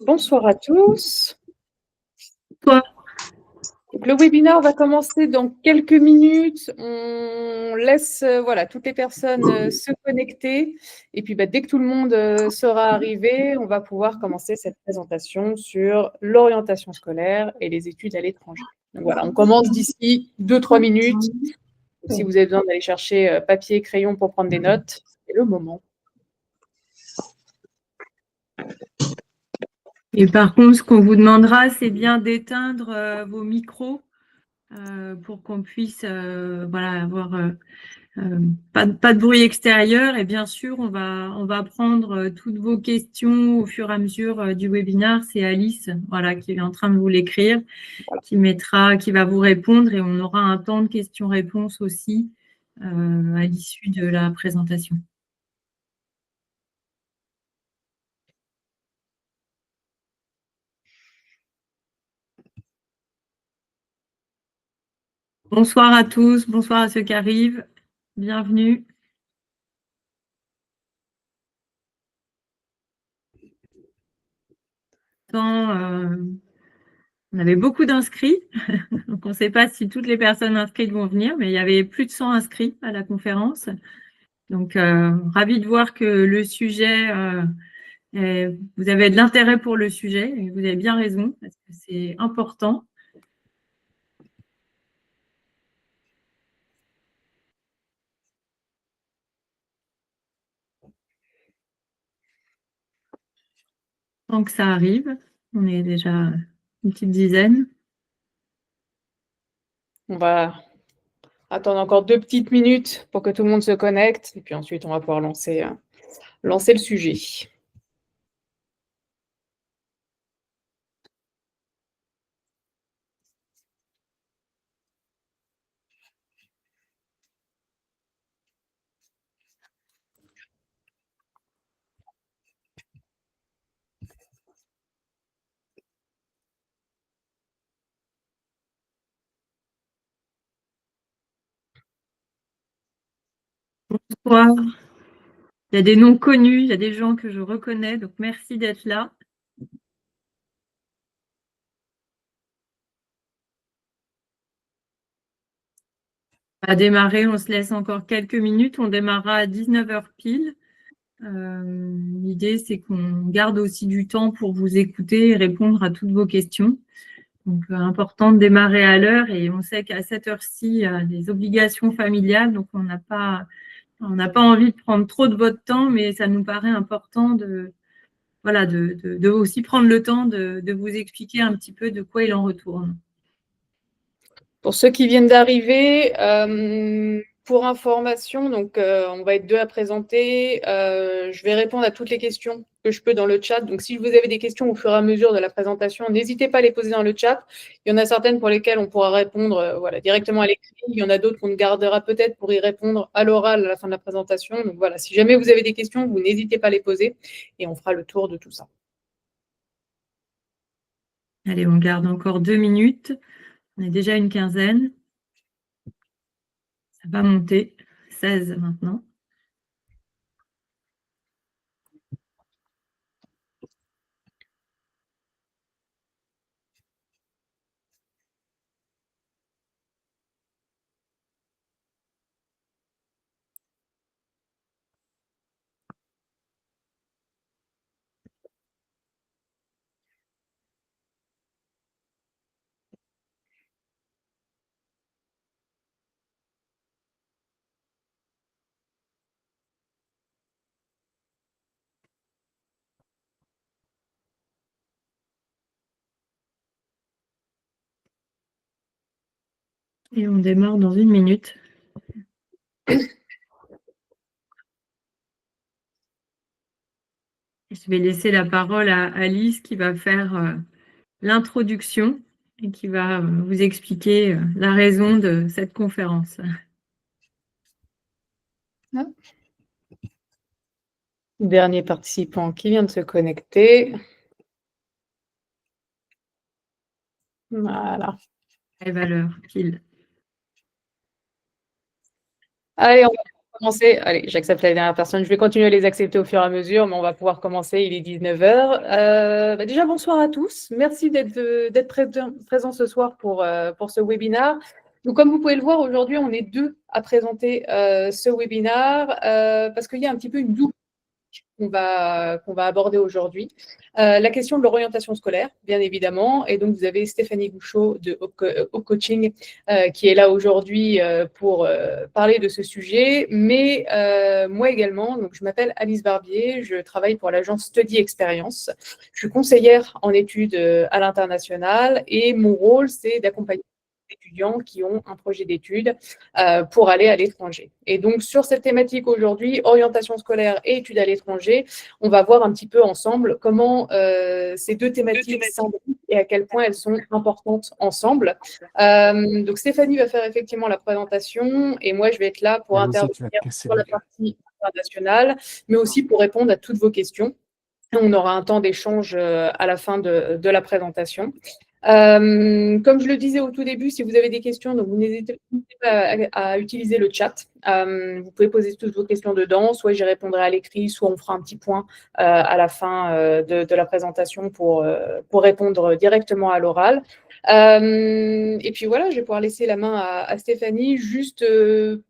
Bonsoir à tous. Toi. Donc, le webinaire va commencer dans quelques minutes. On laisse voilà, toutes les personnes se connecter. Et puis, dès que tout le monde sera arrivé, on va pouvoir commencer cette présentation sur l'orientation scolaire et les études à l'étranger. Donc voilà, on commence d'ici 2-3 minutes. Donc, si vous avez besoin d'aller chercher papier et crayon pour prendre des notes, c'est le moment. Et par contre, ce qu'on vous demandera, c'est bien d'éteindre vos micros pour qu'on puisse avoir pas de bruit extérieur. Et bien sûr, on va prendre toutes vos questions au fur et à mesure du webinaire. C'est Alice qui est en train de vous l'écrire, voilà, qui va vous répondre, et on aura un temps de questions-réponses aussi à l'issue de la présentation. Bonsoir à tous, bonsoir à ceux qui arrivent. Bienvenue. On avait beaucoup d'inscrits, donc on ne sait pas si toutes les personnes inscrites vont venir, mais il y avait plus de 100 inscrits à la conférence. Donc, ravi de voir que le sujet, vous avez de l'intérêt pour le sujet, et vous avez bien raison, parce que c'est important. Tant que ça arrive, on est déjà une petite dizaine. On va attendre encore 2 petites minutes pour que tout le monde se connecte. Et puis ensuite, on va pouvoir lancer le sujet. Bonsoir. Il y a des noms connus, il y a des gens que je reconnais, donc merci d'être là. On va démarrer, on se laisse encore quelques minutes, on démarrera à 19h pile. L'idée, c'est qu'on garde aussi du temps pour vous écouter et répondre à toutes vos questions. Donc, important de démarrer à l'heure, et on sait qu'à cette heure-ci, il y a des obligations familiales, donc on n'a pas envie de prendre trop de votre temps, mais ça nous paraît important de aussi prendre le temps de vous expliquer un petit peu de quoi il en retourne. Pour ceux qui viennent d'arriver, pour information, donc on va être 2 à présenter. Je vais répondre à toutes les questions que je peux dans le chat. Donc, si vous avez des questions au fur et à mesure de la présentation, n'hésitez pas à les poser dans le chat. Il y en a certaines pour lesquelles on pourra répondre directement à l'écrit. Il y en a d'autres qu'on gardera peut-être pour y répondre à l'oral à la fin de la présentation. Donc voilà, si jamais vous avez des questions, vous n'hésitez pas à les poser et on fera le tour de tout ça. Allez, on garde encore 2 minutes. On est déjà une quinzaine. Ça va monter. 16 maintenant. Et on démarre dans 1 minute. Je vais laisser la parole à Alice qui va faire l'introduction et qui va vous expliquer la raison de cette conférence. Dernier participant qui vient de se connecter. Voilà. Les valeurs, pile. Allez, on va commencer. Allez, j'accepte la dernière personne. Je vais continuer à les accepter au fur et à mesure, mais on va pouvoir commencer. Il est 19h. Déjà, bonsoir à tous. Merci d'être présents ce soir pour ce webinaire. Donc, comme vous pouvez le voir, aujourd'hui, on est deux à présenter ce webinaire parce qu'il y a un petit peu une double qu'on va aborder aujourd'hui. La question de l'orientation scolaire, bien évidemment. Et donc, vous avez Stéphanie Gouchot de Hope Coaching qui est là aujourd'hui pour parler de ce sujet. Mais moi également, donc, je m'appelle Alice Barbier, je travaille pour l'agence Study Experience. Je suis conseillère en études à l'international et mon rôle, c'est d'accompagner étudiants qui ont un projet d'études pour aller à l'étranger. Et donc, sur cette thématique aujourd'hui, orientation scolaire et études à l'étranger, on va voir un petit peu ensemble comment ces deux thématiques s'imbriquent et à quel point elles sont importantes ensemble. Donc, Stéphanie va faire effectivement la présentation et moi, je vais être là pour intervenir sur la partie internationale, mais aussi pour répondre à toutes vos questions. On aura un temps d'échange à la fin de la présentation. Comme je le disais au tout début, si vous avez des questions, donc vous n'hésitez pas à utiliser le chat. Vous pouvez poser toutes vos questions dedans, soit j'y répondrai à l'écrit, soit on fera un petit point à la fin de la présentation pour répondre directement à l'oral. Et puis voilà, je vais pouvoir laisser la main à Stéphanie. Juste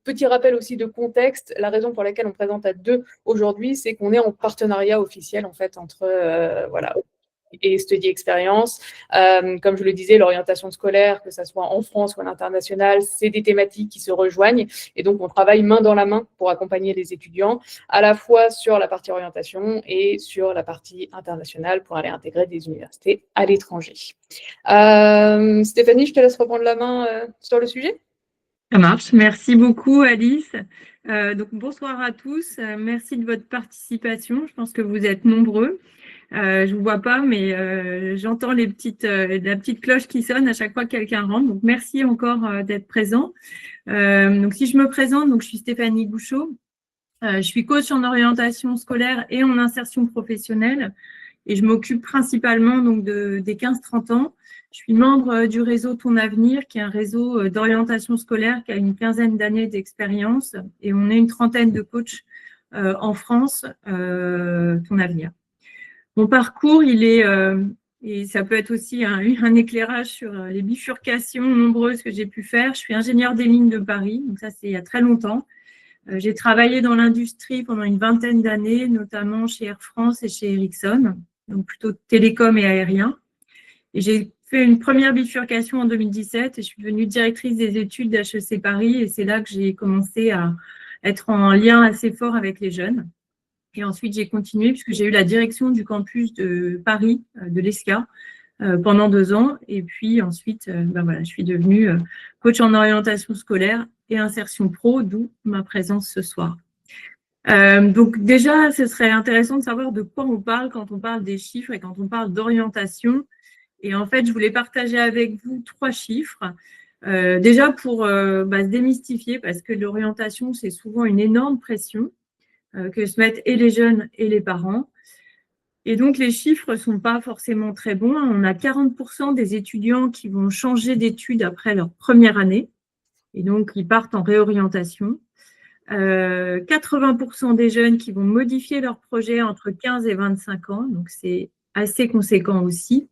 petit rappel aussi de contexte. La raison pour laquelle on présente à deux aujourd'hui, c'est qu'on est en partenariat officiel en fait entre voilà et Study Experience. Comme je le disais, l'orientation scolaire, que ce soit en France ou à l'international, c'est des thématiques qui se rejoignent. Et donc, on travaille main dans la main pour accompagner les étudiants, à la fois sur la partie orientation et sur la partie internationale pour aller intégrer des universités à l'étranger. Stéphanie, je te laisse reprendre la main sur le sujet. Ça marche. Merci beaucoup, Alice. Donc, bonsoir à tous. Merci de votre participation. Je pense que vous êtes nombreux. Je vous vois pas, mais j'entends la petite cloche qui sonne à chaque fois que quelqu'un rentre. Donc, merci encore d'être présent. Donc, si je me présente, donc je suis Stéphanie Gouchot. Je suis coach en orientation scolaire et en insertion professionnelle et je m'occupe principalement donc des 15-30 ans. Je suis membre du réseau Ton Avenir, qui est un réseau d'orientation scolaire qui a une quinzaine d'années d'expérience et on est une trentaine de coachs en France, Ton Avenir. Mon parcours, il est, et ça peut être aussi un éclairage sur les bifurcations nombreuses que j'ai pu faire. Je suis ingénieure des mines de Paris, donc ça c'est il y a très longtemps. J'ai travaillé dans l'industrie pendant une vingtaine d'années, notamment chez Air France et chez Ericsson, donc plutôt télécom et aérien. Et j'ai fait une première bifurcation en 2017 et je suis devenue directrice des études d'HEC Paris et c'est là que j'ai commencé à être en lien assez fort avec les jeunes. Et ensuite, j'ai continué puisque j'ai eu la direction du campus de Paris, de l'ESCA, pendant 2 ans. Et puis ensuite, voilà, je suis devenue coach en orientation scolaire et insertion pro, d'où ma présence ce soir. Donc déjà, ce serait intéressant de savoir de quoi on parle quand on parle des chiffres et quand on parle d'orientation. Et en fait, je voulais partager avec vous 3 chiffres. Déjà pour se démystifier, parce que l'orientation, c'est souvent une énorme pression que se mettent et les jeunes et les parents. Et donc, les chiffres ne sont pas forcément très bons. On a 40% des étudiants qui vont changer d'études après leur première année. Et donc, ils partent en réorientation. 80% des jeunes qui vont modifier leur projet entre 15 et 25 ans. Donc, c'est assez conséquent aussi.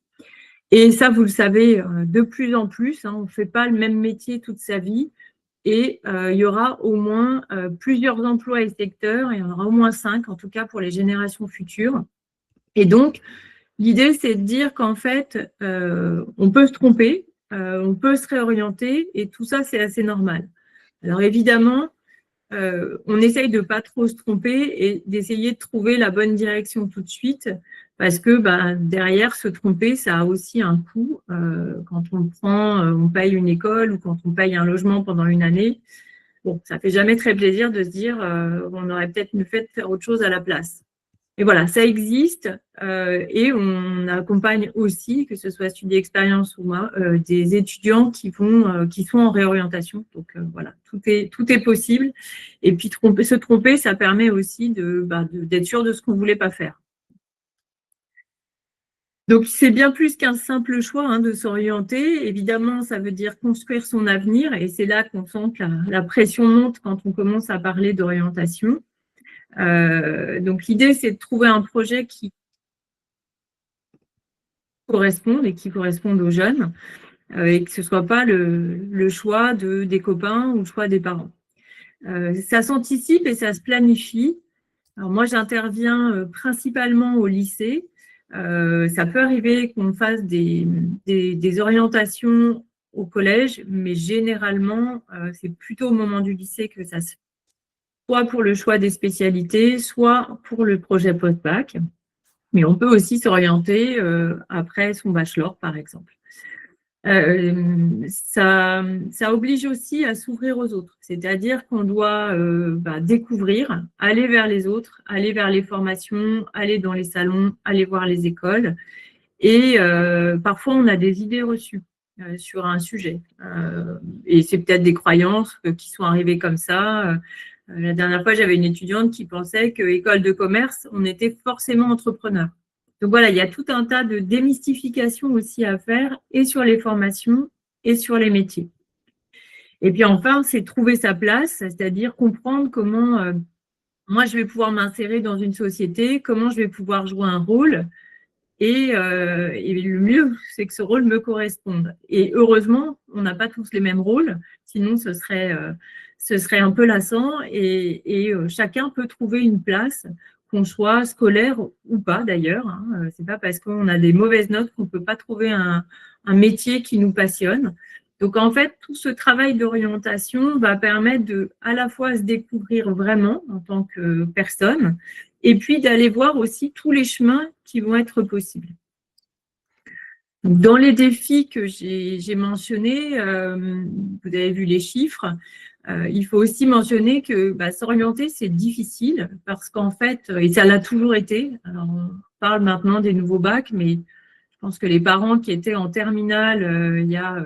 Et ça, vous le savez, de plus en plus, on ne fait pas le même métier toute sa vie. Et il y aura au moins plusieurs emplois et secteurs, et il y en aura au moins 5, en tout cas pour les générations futures. Et donc, l'idée, c'est de dire qu'en fait, on peut se tromper, on peut se réorienter, et tout ça, c'est assez normal. Alors évidemment, on essaye de ne pas trop se tromper et d'essayer de trouver la bonne direction tout de suite, parce que derrière, se tromper, ça a aussi un coût. Quand on paye une école ou quand on paye un logement pendant une année, bon, ça ne fait jamais très plaisir de se dire on aurait peut-être mieux fait de faire autre chose à la place. Et voilà, ça existe et on accompagne aussi, que ce soit Study Experience ou moi, des étudiants qui sont en réorientation. Donc voilà, tout est possible. Et puis se tromper, ça permet aussi d'être sûr de ce qu'on ne voulait pas faire. Donc, c'est bien plus qu'un simple choix de s'orienter. Évidemment, ça veut dire construire son avenir et c'est là qu'on sent que la pression monte quand on commence à parler d'orientation. Donc, l'idée, c'est de trouver un projet qui corresponde et qui corresponde aux jeunes et que ce ne soit pas le choix des copains ou le choix des parents. Ça s'anticipe et ça se planifie. Alors moi, j'interviens principalement au lycée. Ça peut arriver qu'on fasse des orientations au collège, mais généralement, c'est plutôt au moment du lycée que ça se fait, soit pour le choix des spécialités, soit pour le projet post-bac. Mais on peut aussi s'orienter après son bachelor, par exemple. Ça oblige aussi à s'ouvrir aux autres, c'est-à-dire qu'on doit découvrir, aller vers les autres, aller vers les formations, aller dans les salons, aller voir les écoles. Et parfois, on a des idées reçues sur un sujet. Et c'est peut-être des croyances qui sont arrivées comme ça. La dernière fois, j'avais une étudiante qui pensait qu'école de commerce, on était forcément entrepreneur. Donc voilà, il y a tout un tas de démystifications aussi à faire, et sur les formations et sur les métiers. Et puis enfin, c'est trouver sa place, c'est-à-dire comprendre comment moi je vais pouvoir m'insérer dans une société, comment je vais pouvoir jouer un rôle, et le mieux, c'est que ce rôle me corresponde. Et heureusement, on n'a pas tous les mêmes rôles, sinon ce serait un peu lassant, et chacun peut trouver une place, qu'on soit scolaire ou pas d'ailleurs. C'est pas parce qu'on a des mauvaises notes qu'on ne peut pas trouver un métier qui nous passionne. Donc en fait, tout ce travail d'orientation va permettre de à la fois se découvrir vraiment en tant que personne, et puis d'aller voir aussi tous les chemins qui vont être possibles. Dans les défis que j'ai mentionnés, vous avez vu les chiffres, il faut aussi mentionner que s'orienter, c'est difficile parce qu'en fait, et ça l'a toujours été, alors on parle maintenant des nouveaux bacs, mais je pense que les parents qui étaient en terminale il y a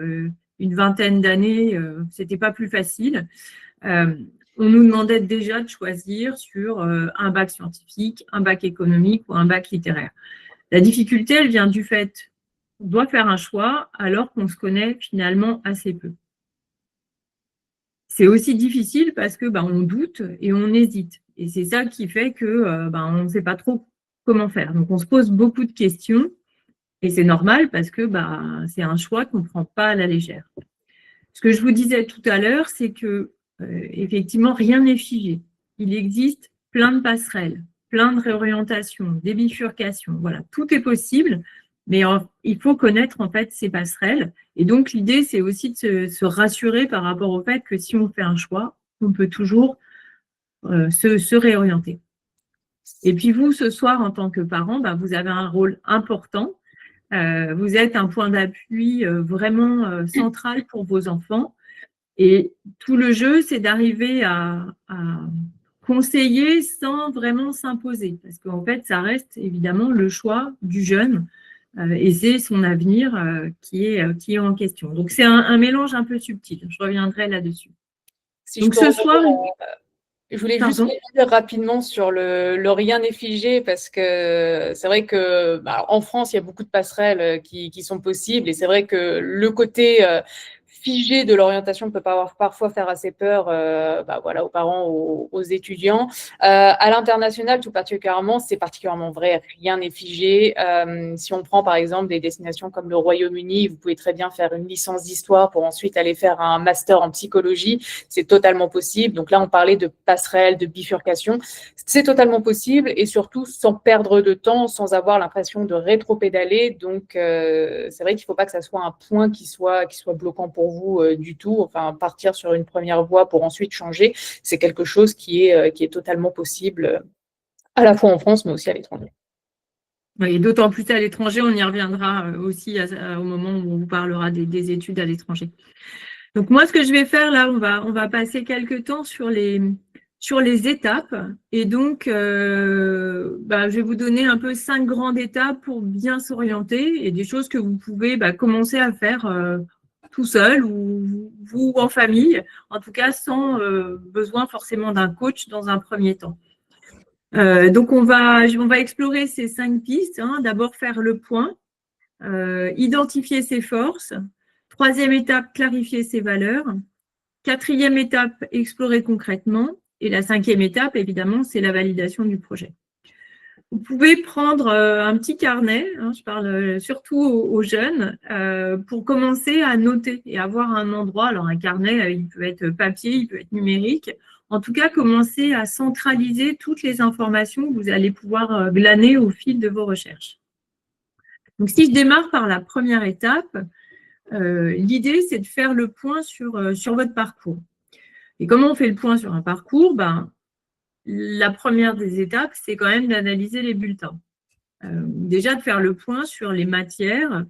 une vingtaine d'années, c'était pas plus facile. On nous demandait déjà de choisir sur un bac scientifique, un bac économique ou un bac littéraire. La difficulté, elle vient du fait qu'on doit faire un choix alors qu'on se connaît finalement assez peu. C'est aussi difficile parce que on doute et on hésite. Et c'est ça qui fait que on ne sait pas trop comment faire. Donc, on se pose beaucoup de questions et c'est normal parce que c'est un choix qu'on ne prend pas à la légère. Ce que je vous disais tout à l'heure, c'est que effectivement, rien n'est figé. Il existe plein de passerelles, plein de réorientations, des bifurcations. Voilà, tout est possible, mais il faut connaître en fait ces passerelles. Et donc, l'idée, c'est aussi de se rassurer par rapport au fait que si on fait un choix, on peut toujours se réorienter. Et puis vous, ce soir, en tant que parent, vous avez un rôle important. Vous êtes un point d'appui vraiment central pour vos enfants. Et tout le jeu, c'est d'arriver à conseiller sans vraiment s'imposer. Parce qu'en fait, ça reste évidemment le choix du jeune et c'est son avenir qui est en question. Donc, c'est un mélange un peu subtil. Je reviendrai là-dessus. Si Donc, je peux ce soir… Je voulais juste revenir rapidement sur le rien n'est figé parce que c'est vrai que en France, il y a beaucoup de passerelles qui sont possibles et c'est vrai que le côté figé de l'orientation peut parfois faire assez peur aux parents, aux étudiants. À l'international, tout particulièrement, c'est particulièrement vrai, rien n'est figé. Si on prend par exemple des destinations comme le Royaume-Uni, vous pouvez très bien faire une licence d'histoire pour ensuite aller faire un master en psychologie. C'est totalement possible. Donc là, on parlait de passerelle, de bifurcation. C'est totalement possible et surtout sans perdre de temps, sans avoir l'impression de rétro-pédaler. Donc, c'est vrai qu'il ne faut pas que ça soit un point qui soit bloquant pour vous du tout. Enfin, partir sur une première voie pour ensuite changer, c'est quelque chose qui est totalement possible à la fois en France, mais aussi à l'étranger. Oui, d'autant plus à l'étranger, on y reviendra aussi au moment où on vous parlera des études à l'étranger. Donc moi, ce que je vais faire là, on va passer quelques temps sur les étapes. Et donc, je vais vous donner un peu 5 grandes étapes pour bien s'orienter et des choses que vous pouvez commencer à faire tout seul ou vous en famille, en tout cas sans besoin forcément d'un coach dans un premier temps. Donc, on va explorer ces 5 pistes. D'abord, faire le point identifier ses forces. Troisième étape, clarifier ses valeurs. Quatrième étape, explorer concrètement. Et la cinquième étape, évidemment, c'est la validation du projet. Vous pouvez prendre un petit carnet, hein, je parle surtout aux jeunes, pour commencer à noter et avoir un endroit. Alors, un carnet, il peut être papier, il peut être numérique. En tout cas, commencer à centraliser toutes les informations que vous allez pouvoir glaner au fil de vos recherches. Donc, si je démarre par la première étape, l'idée, c'est de faire le point sur votre parcours. Et comment on fait le point sur un parcours? La première des étapes, c'est quand même d'analyser les bulletins. Déjà, de faire le point sur les matières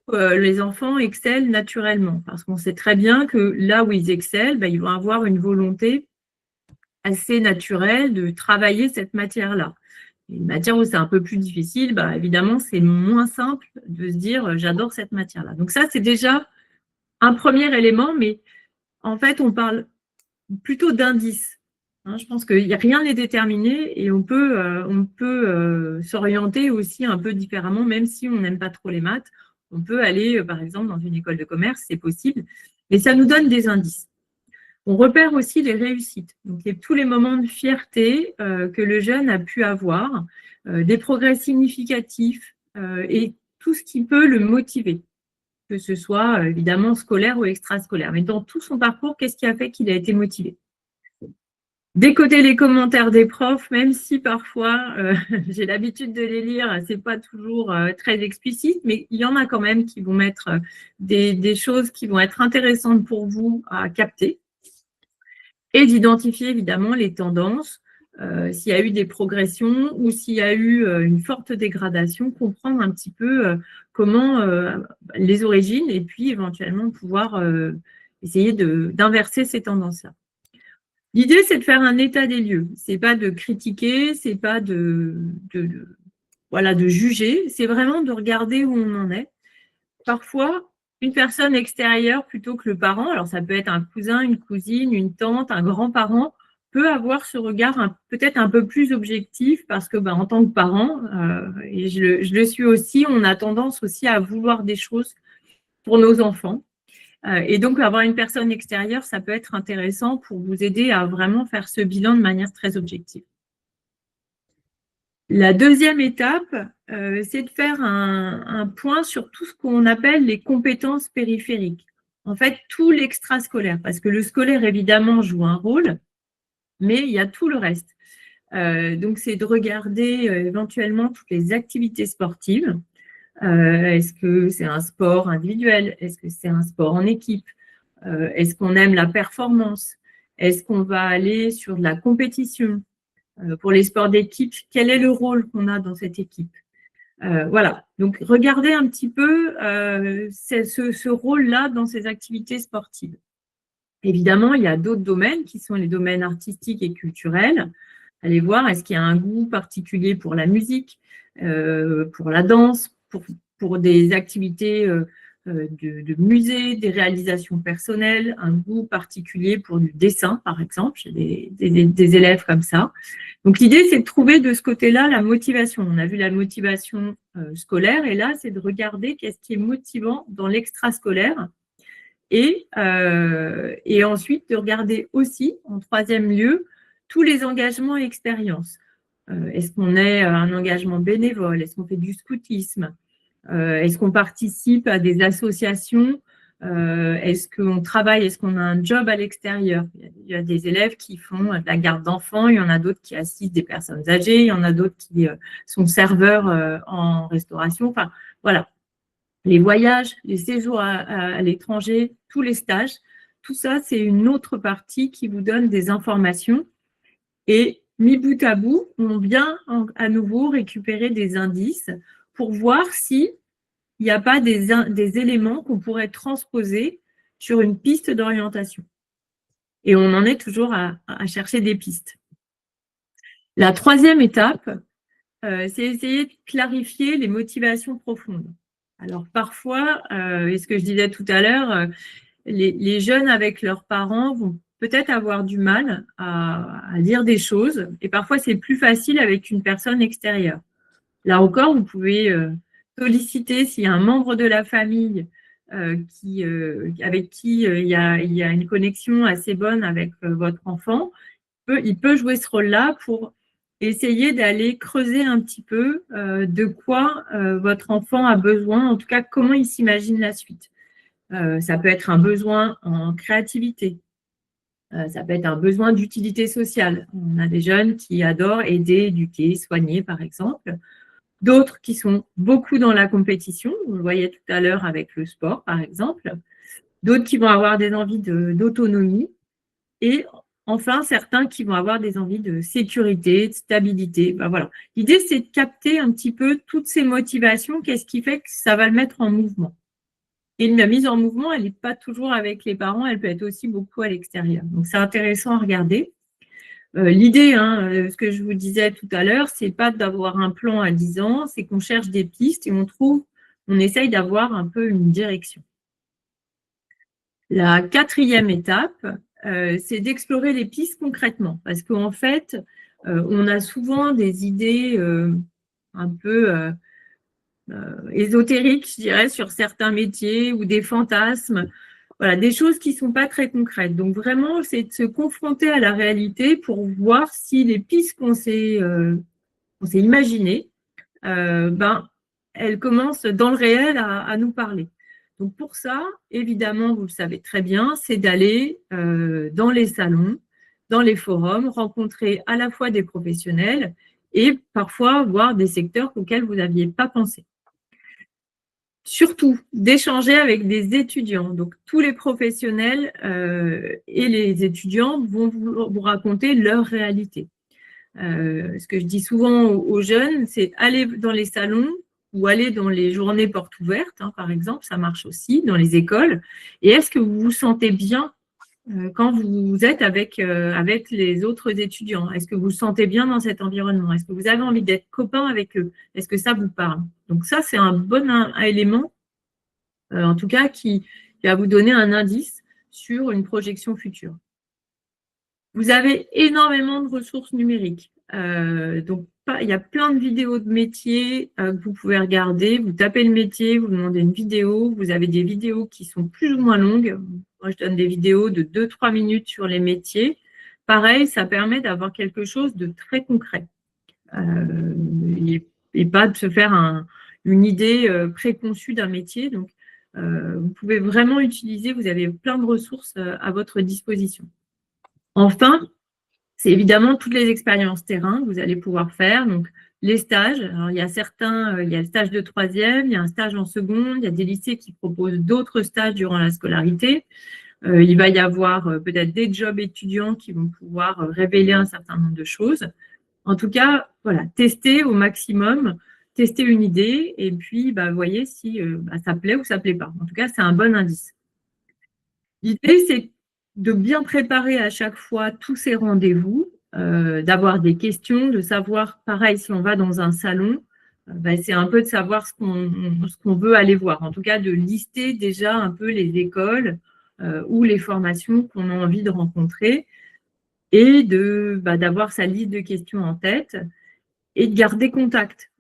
où les enfants excellent naturellement. Parce qu'on sait très bien que là où ils excellent, ils vont avoir une volonté assez naturelle de travailler cette matière-là. Une matière où c'est un peu plus difficile, évidemment, c'est moins simple de se dire « j'adore cette matière-là ». Donc ça, c'est déjà un premier élément, mais en fait, on parle plutôt d'indices. Je pense que rien n'est déterminé et on peut s'orienter aussi un peu différemment, même si on n'aime pas trop les maths. On peut aller, par exemple, dans une école de commerce, c'est possible, mais ça nous donne des indices. On repère aussi les réussites, donc tous les moments de fierté que le jeune a pu avoir, des progrès significatifs et tout ce qui peut le motiver, que ce soit évidemment scolaire ou extrascolaire. Mais dans tout son parcours, qu'est-ce qui a fait qu'il a été motivé? Décoder les commentaires des profs, même si parfois j'ai l'habitude de les lire, c'est pas toujours très explicite, mais il y en a quand même qui vont mettre des choses qui vont être intéressantes pour vous à capter. Et d'identifier évidemment les tendances, s'il y a eu des progressions ou s'il y a eu une forte dégradation, comprendre un petit peu comment les origines et puis éventuellement pouvoir essayer d'inverser ces tendances-là. L'idée, c'est de faire un état des lieux. Ce n'est pas de critiquer, ce n'est pas de juger, c'est vraiment de regarder où on en est. Parfois, une personne extérieure plutôt que le parent, alors ça peut être un cousin, une cousine, une tante, un grand-parent, peut avoir ce regard peut-être un peu plus objectif parce que en tant que parent, et je le suis aussi, on a tendance aussi à vouloir des choses pour nos enfants. Et donc, avoir une personne extérieure, ça peut être intéressant pour vous aider à vraiment faire ce bilan de manière très objective. La deuxième étape, c'est de faire un point sur tout ce qu'on appelle les compétences périphériques. En fait, tout l'extrascolaire, parce que le scolaire, évidemment, joue un rôle, mais il y a tout le reste. Donc, c'est de regarder éventuellement toutes les activités sportives. Est-ce que c'est un sport individuel? Est-ce que c'est un sport en équipe? Est-ce qu'on aime la performance? Est-ce qu'on va aller sur de la compétition? Pour les sports d'équipe, quel est le rôle qu'on a dans cette équipe? Voilà, donc regardez un petit peu ce rôle-là dans ces activités sportives. Évidemment, il y a d'autres domaines qui sont les domaines artistiques et culturels. Allez voir, est-ce qu'il y a un goût particulier pour la musique, pour la danse, pour des activités de musée, des réalisations personnelles, un goût particulier pour du dessin, par exemple. J'ai des élèves comme ça. Donc, l'idée, c'est de trouver de ce côté-là la motivation. On a vu la motivation scolaire, et là, c'est de regarder qu'est-ce qui est motivant dans l'extrascolaire. Et ensuite, de regarder aussi, en troisième lieu, tous les engagements et expériences. Est-ce qu'on est un engagement bénévole? Est-ce qu'on fait du scoutisme? Est-ce qu'on participe à des associations? Est-ce qu'on travaille? Est-ce qu'on a un job à l'extérieur? Il y a des élèves qui font de la garde d'enfants, il y en a d'autres qui assistent des personnes âgées, il y en a d'autres qui sont serveurs en restauration. Enfin, voilà. Les voyages, les séjours à l'étranger, tous les stages, tout ça, c'est une autre partie qui vous donne des informations. Et mis bout à bout, on vient à nouveau récupérer des indices pour voir s'il n'y a pas des éléments qu'on pourrait transposer sur une piste d'orientation. Et on en est toujours à chercher des pistes. La troisième étape, c'est essayer de clarifier les motivations profondes. Alors parfois, et ce que je disais tout à l'heure, les jeunes avec leurs parents vont peut-être avoir du mal à dire des choses, et parfois c'est plus facile avec une personne extérieure. Là encore, vous pouvez solliciter s'il y a un membre de la famille avec qui il y a une connexion assez bonne avec votre enfant. Il peut jouer ce rôle-là pour essayer d'aller creuser un petit peu de quoi votre enfant a besoin, en tout cas comment il s'imagine la suite. Ça peut être un besoin en créativité, ça peut être un besoin d'utilité sociale. On a des jeunes qui adorent aider, éduquer, soigner, par exemple. D'autres qui sont beaucoup dans la compétition, vous le voyez tout à l'heure avec le sport, par exemple. D'autres qui vont avoir des envies d'autonomie. Et enfin, certains qui vont avoir des envies de sécurité, de stabilité. Ben voilà. L'idée, c'est de capter un petit peu toutes ces motivations. Qu'est-ce qui fait que ça va le mettre en mouvement? Et la mise en mouvement, elle n'est pas toujours avec les parents, elle peut être aussi beaucoup à l'extérieur. Donc, c'est intéressant à regarder. L'idée, ce que je vous disais tout à l'heure, c'est pas d'avoir un plan à 10 ans, c'est qu'on cherche des pistes et on essaye d'avoir un peu une direction. La quatrième étape, c'est d'explorer les pistes concrètement, parce qu'en fait, on a souvent des idées un peu ésotériques, je dirais, sur certains métiers ou des fantasmes. Voilà, des choses qui ne sont pas très concrètes. Donc vraiment, c'est de se confronter à la réalité pour voir si les pistes qu'on s'est imaginées, elles commencent dans le réel à nous parler. Donc pour ça, évidemment, vous le savez très bien, c'est d'aller dans les salons, dans les forums, rencontrer à la fois des professionnels et parfois voir des secteurs auxquels vous n'aviez pas pensé. Surtout, d'échanger avec des étudiants. Donc, tous les professionnels et les étudiants vont vous raconter leur réalité. Ce que je dis souvent aux jeunes, c'est aller dans les salons ou aller dans les journées portes ouvertes, par exemple, ça marche aussi, dans les écoles. Et est-ce que vous vous sentez bien quand vous êtes avec les autres étudiants? Est-ce que vous vous sentez bien dans cet environnement? Est-ce que vous avez envie d'être copain avec eux? Est-ce que ça vous parle? Donc ça, c'est un bon élément, en tout cas, qui va vous donner un indice sur une projection future. Vous avez énormément de ressources numériques. Donc, il y a plein de vidéos de métiers que vous pouvez regarder. Vous tapez le métier, vous demandez une vidéo. Vous avez des vidéos qui sont plus ou moins longues. Moi, je donne des vidéos de 2-3 minutes sur les métiers. Pareil, ça permet d'avoir quelque chose de très concret et pas de se faire une idée préconçue d'un métier. Donc, vous pouvez vraiment utiliser, vous avez plein de ressources à votre disposition. Enfin, c'est évidemment toutes les expériences terrain que vous allez pouvoir faire. Donc, les stages, alors il y a il y a le stage de troisième, il y a un stage en seconde, il y a des lycées qui proposent d'autres stages durant la scolarité. Il va y avoir peut-être des jobs étudiants qui vont pouvoir révéler un certain nombre de choses. En tout cas, voilà, tester au maximum, tester une idée et puis voyez si ça plaît ou ça ne plaît pas. En tout cas, c'est un bon indice. L'idée, c'est de bien préparer à chaque fois tous ces rendez-vous, d'avoir des questions, de savoir, pareil, si on va dans un salon, c'est un peu de savoir ce qu'on veut aller voir. En tout cas, de lister déjà un peu les écoles ou les formations qu'on a envie de rencontrer et d'avoir sa liste de questions en tête et de garder contact.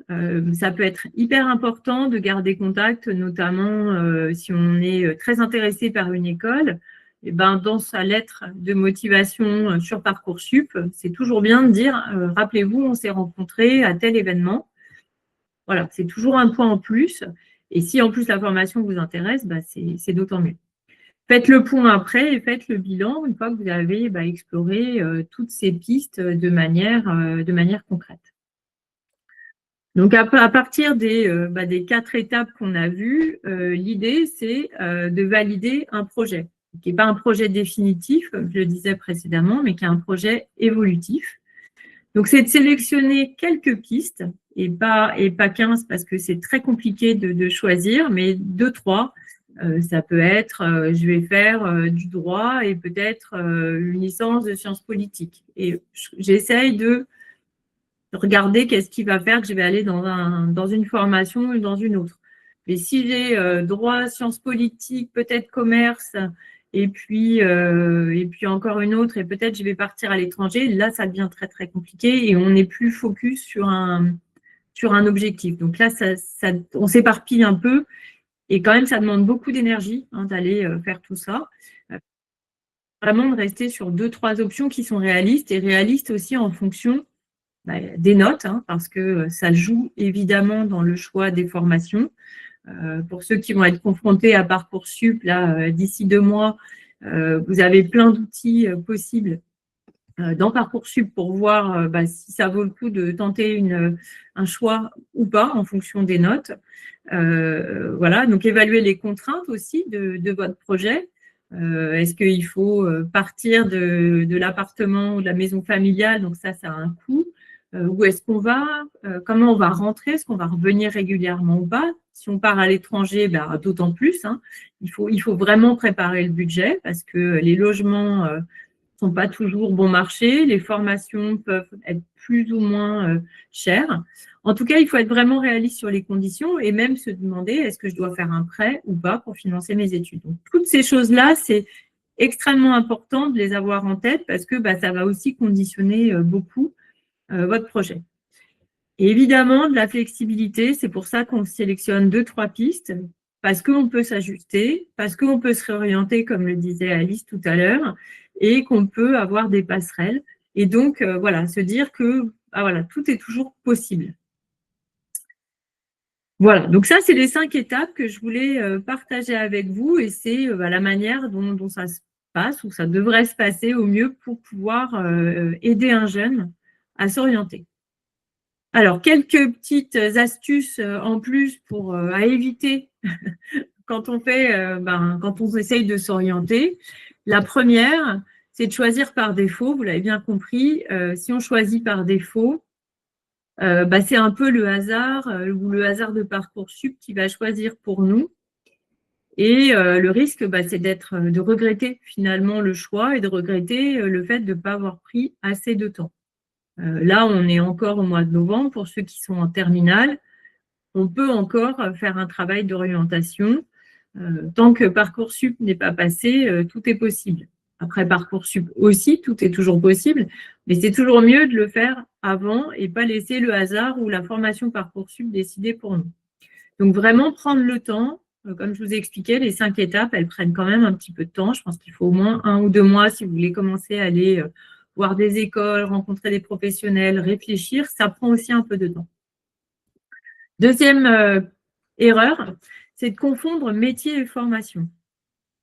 Ça peut être hyper important de garder contact, notamment si on est très intéressé par une école. Et dans sa lettre de motivation sur Parcoursup, c'est toujours bien de dire rappelez-vous, on s'est rencontrés à tel événement. Voilà, c'est toujours un point en plus. Et si en plus la formation vous intéresse, c'est d'autant mieux. Faites le point après et faites le bilan une fois que vous avez exploré toutes ces pistes de manière concrète. Donc, à partir des 4 étapes qu'on a vues, l'idée, c'est de valider un projet, qui n'est pas un projet définitif, comme je le disais précédemment, mais qui est un projet évolutif. Donc, c'est de sélectionner quelques pistes, et pas 15, parce que c'est très compliqué de choisir, mais 2-3. Ça peut être, je vais faire du droit et peut-être une licence de sciences politiques. Et j'essaye de regarder qu'est-ce qui va faire que je vais aller dans une formation ou dans une autre. Mais si j'ai droit, sciences politiques, peut-être commerce, et puis encore une autre, et peut-être je vais partir à l'étranger, là, ça devient très, très compliqué et on n'est plus focus sur un sur un objectif. Donc là, on s'éparpille un peu et quand même, ça demande beaucoup d'énergie d'aller faire tout ça. Vraiment de rester sur 2-3 options qui sont réalistes et réalistes aussi en fonction des notes, parce que ça joue évidemment dans le choix des formations. Pour ceux qui vont être confrontés à Parcoursup, là, d'ici 2 mois, vous avez plein d'outils possibles dans Parcoursup pour voir si ça vaut le coup de tenter un choix ou pas en fonction des notes. Voilà, donc évaluer les contraintes aussi de votre projet. Est-ce qu'il faut partir de l'appartement ou de la maison familiale? Donc ça a un coût. Où est-ce qu'on va? Comment on va rentrer? Est-ce qu'on va revenir régulièrement ou pas? Si on part à l'étranger, d'autant plus. Il faut vraiment préparer le budget parce que les logements sont pas toujours bon marché, les formations peuvent être plus ou moins chères. En tout cas, il faut être vraiment réaliste sur les conditions et même se demander est-ce que je dois faire un prêt ou pas pour financer mes études. Donc, toutes ces choses-là, c'est extrêmement important de les avoir en tête parce que ça va aussi conditionner beaucoup votre projet. Et évidemment, de la flexibilité, c'est pour ça qu'on sélectionne 2-3 pistes, parce qu'on peut s'ajuster, parce qu'on peut se réorienter, comme le disait Alice tout à l'heure, et qu'on peut avoir des passerelles. Et donc, voilà, se dire que voilà, tout est toujours possible. Voilà, donc ça, c'est les 5 étapes que je voulais partager avec vous, et c'est la manière dont ça se passe, ou ça devrait se passer au mieux pour pouvoir aider un jeune à s'orienter. Alors, quelques petites astuces en plus à éviter quand on quand on essaye de s'orienter. La première, c'est de choisir par défaut. Vous l'avez bien compris. Si on choisit par défaut, c'est un peu le hasard ou le hasard de Parcoursup qui va choisir pour nous. Et le risque, c'est de regretter finalement le choix et de regretter le fait de ne pas avoir pris assez de temps. Là, on est encore au mois de novembre. Pour ceux qui sont en terminale, on peut encore faire un travail d'orientation. Tant que Parcoursup n'est pas passé, tout est possible. Après Parcoursup aussi, tout est toujours possible, mais c'est toujours mieux de le faire avant et pas laisser le hasard ou la formation Parcoursup décider pour nous. Donc, vraiment prendre le temps. Comme je vous ai expliqué, les 5 étapes, elles prennent quand même un petit peu de temps. Je pense qu'il faut au moins 1 ou 2 mois si vous voulez commencer à aller voir des écoles, rencontrer des professionnels, réfléchir. Ça prend aussi un peu de temps. Deuxième erreur, c'est de confondre métier et formation.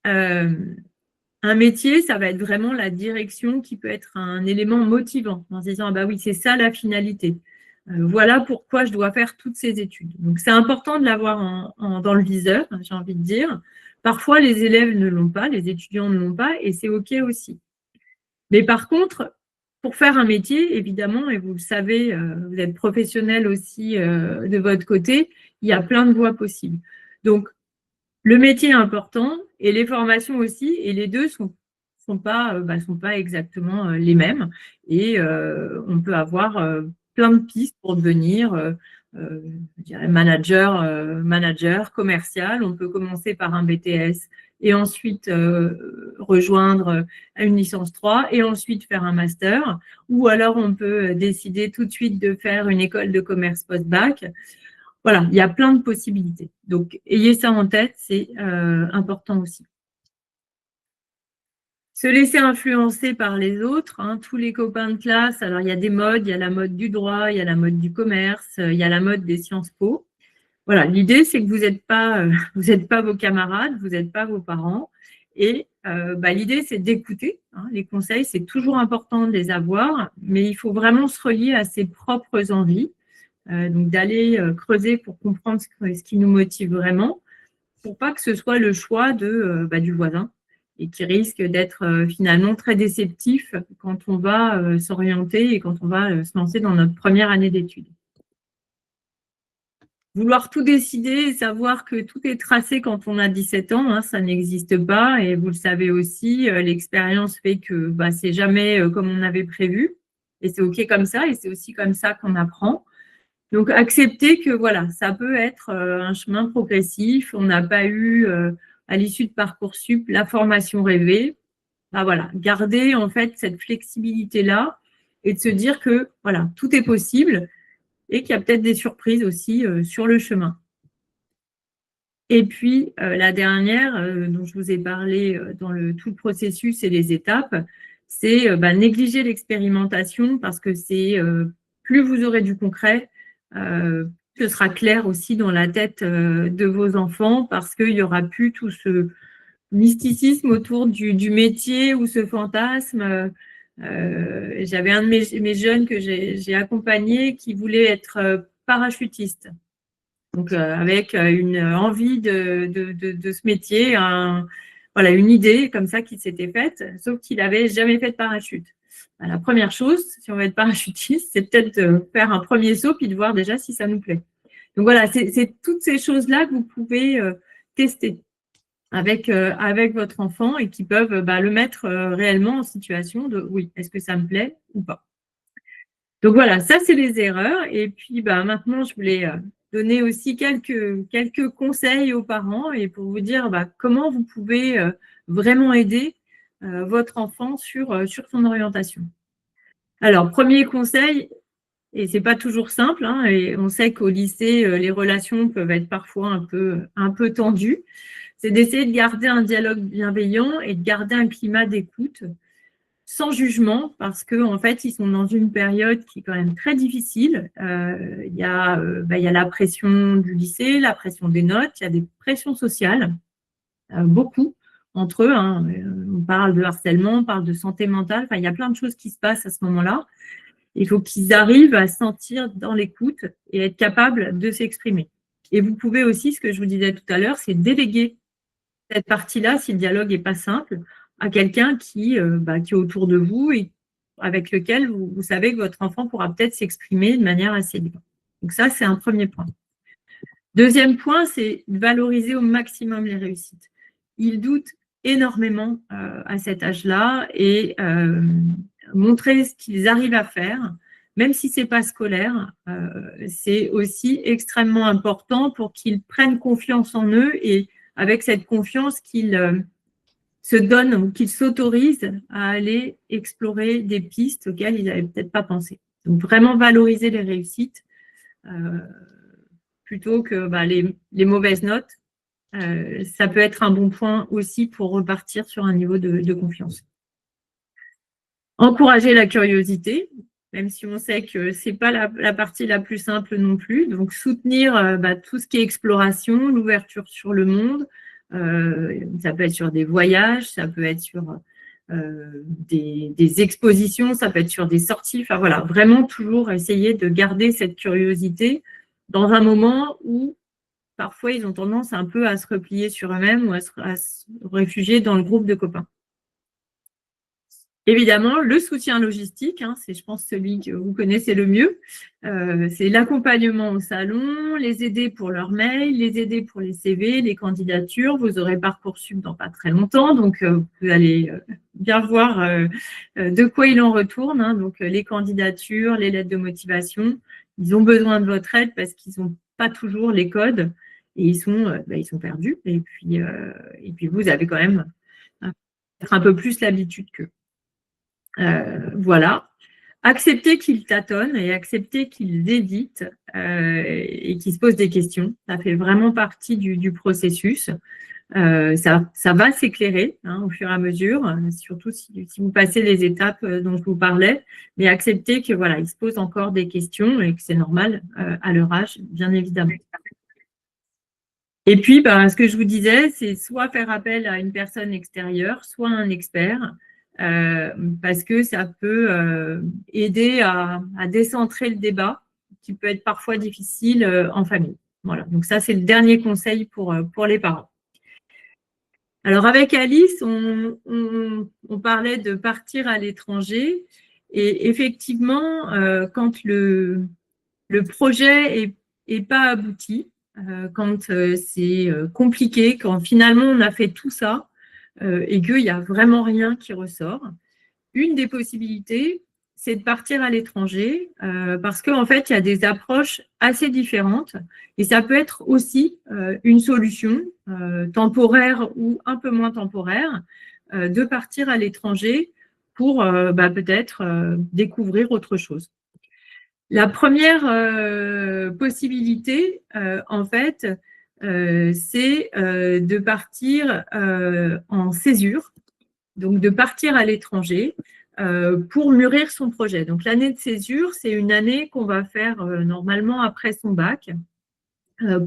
Un métier, ça va être vraiment la direction qui peut être un élément motivant en se disant oui, c'est ça la finalité. Voilà pourquoi je dois faire toutes ces études. Donc, c'est important de l'avoir dans le viseur, j'ai envie de dire. Parfois, les élèves ne l'ont pas, les étudiants ne l'ont pas, et c'est OK aussi. Mais par contre, pour faire un métier, évidemment, et vous le savez, vous êtes professionnel aussi de votre côté, il y a plein de voies possibles. Donc, le métier est important et les formations aussi, et les deux sont pas exactement les mêmes. Et on peut avoir plein de pistes pour devenir je dirais manager commercial. On peut commencer par un BTS et ensuite rejoindre une licence 3 et ensuite faire un master. Ou alors, on peut décider tout de suite de faire une école de commerce post-bac. Voilà, il y a plein de possibilités. Donc, ayez ça en tête, c'est important aussi. Se laisser influencer par les autres, tous les copains de classe. Alors, il y a des modes, il y a la mode du droit, il y a la mode du commerce, il y a la mode des Sciences Po. Voilà, l'idée, c'est que vous n'êtes pas vos camarades, vous n'êtes pas vos parents. Et l'idée, c'est d'écouter. Les conseils, c'est toujours important de les avoir, mais il faut vraiment se relier à ses propres envies. Donc, d'aller creuser pour comprendre ce qui nous motive vraiment, pour pas que ce soit le choix du voisin et qui risque d'être finalement très déceptif quand on va s'orienter et quand on va se lancer dans notre première année d'études. Vouloir tout décider et savoir que tout est tracé quand on a 17 ans, ça n'existe pas. Et vous le savez aussi, l'expérience fait que c'est jamais comme on avait prévu. Et c'est OK comme ça, et c'est aussi comme ça qu'on apprend. Donc, accepter que voilà, ça peut être un chemin progressif. On n'a pas eu, à l'issue de Parcoursup, la formation rêvée. Voilà, garder en fait cette flexibilité-là et de se dire que voilà, tout est possible. et qu'il y a peut-être des surprises aussi sur le chemin. Et puis, la dernière, dont je vous ai parlé dans tout le processus et les étapes, c'est négliger l'expérimentation parce que c'est plus vous aurez du concret, ce sera clair aussi dans la tête de vos enfants parce qu'il n'y aura plus tout ce mysticisme autour du métier ou ce fantasme. J'avais un de mes jeunes que j'ai accompagné qui voulait être parachutiste. Donc, avec une envie de ce métier, voilà, une idée comme ça qui s'était faite, sauf qu'il n'avait jamais fait de parachute. La première chose, si on veut être parachutiste, c'est peut-être de faire un premier saut puis de voir déjà si ça nous plaît. Donc voilà, c'est toutes ces choses-là que vous pouvez tester avec votre enfant et qui peuvent le mettre réellement en situation de oui, est-ce que ça me plaît ou pas. Donc voilà, ça c'est les erreurs. Et puis maintenant, je voulais donner aussi quelques conseils aux parents et pour vous dire comment vous pouvez vraiment aider votre enfant sur son orientation. Alors, premier conseil, et c'est pas toujours simple, hein, et on sait qu'au lycée, les relations peuvent être parfois un peu tendues, c'est d'essayer de garder un dialogue bienveillant et de garder un climat d'écoute sans jugement, parce qu'en fait, ils sont dans une période qui est quand même très difficile. Il y a la pression du lycée, la pression des notes, il y a des pressions sociales, beaucoup entre eux. Hein. On parle de harcèlement, on parle de santé mentale, il y a plein de choses qui se passent à ce moment-là. Il faut qu'ils arrivent à se sentir dans l'écoute et être capables de s'exprimer. Et vous pouvez aussi, ce que je vous disais tout à l'heure, c'est déléguer cette partie-là, si le dialogue n'est pas simple, à quelqu'un qui est autour de vous et avec lequel vous savez que votre enfant pourra peut-être s'exprimer de manière assez libre. Donc ça, c'est un premier point. Deuxième point, c'est de valoriser au maximum les réussites. Ils doutent énormément à cet âge-là et montrer ce qu'ils arrivent à faire, même si ce n'est pas scolaire, c'est aussi extrêmement important pour qu'ils prennent confiance en eux et avec cette confiance qu'ils se donnent ou qu'ils s'autorisent à aller explorer des pistes auxquelles ils n'avaient peut-être pas pensé. Donc, vraiment valoriser les réussites plutôt que les mauvaises notes. Ça peut être un bon point aussi pour repartir sur un niveau de confiance. Encourager la curiosité, même si on sait que ce n'est pas la partie la plus simple non plus. Donc, soutenir tout ce qui est exploration, l'ouverture sur le monde. Ça peut être sur des voyages, ça peut être sur des expositions, ça peut être sur des sorties. Enfin, voilà, vraiment toujours essayer de garder cette curiosité dans un moment où parfois ils ont tendance un peu à se replier sur eux-mêmes ou à se réfugier dans le groupe de copains. Évidemment, le soutien logistique, c'est, je pense, celui que vous connaissez le mieux. C'est l'accompagnement au salon, les aider pour leurs mails, les aider pour les CV, les candidatures. Vous aurez Parcoursup dans pas très longtemps, donc vous allez bien voir de quoi il en retourne. Donc, les candidatures, les lettres de motivation, ils ont besoin de votre aide parce qu'ils n'ont pas toujours les codes et ils sont perdus. Et puis, vous avez quand même peut-être un peu plus l'habitude qu'eux. Voilà. Accepter qu'ils tâtonnent et accepter qu'ils hésitent et qu'ils se posent des questions. Ça fait vraiment partie du processus. Ça va s'éclairer au fur et à mesure, surtout si vous passez les étapes dont je vous parlais, mais accepter que voilà, ils se posent encore des questions et que c'est normal à leur âge, bien évidemment. Et puis, ce que je vous disais, c'est soit faire appel à une personne extérieure, soit un expert, parce que ça peut aider à décentrer le débat, qui peut être parfois difficile en famille. Voilà, donc ça, c'est le dernier conseil pour les parents. Alors, avec Alice, on parlait de partir à l'étranger, et effectivement, quand le projet n'est pas abouti, quand c'est compliqué, quand finalement on a fait tout ça, et qu'il n'y a vraiment rien qui ressort. Une des possibilités, c'est de partir à l'étranger parce qu'en fait, il y a des approches assez différentes et ça peut être aussi une solution temporaire ou un peu moins temporaire de partir à l'étranger pour peut-être découvrir autre chose. La première possibilité, en fait, c'est de partir en césure, donc de partir à l'étranger pour mûrir son projet. Donc l'année de césure, c'est une année qu'on va faire normalement après son bac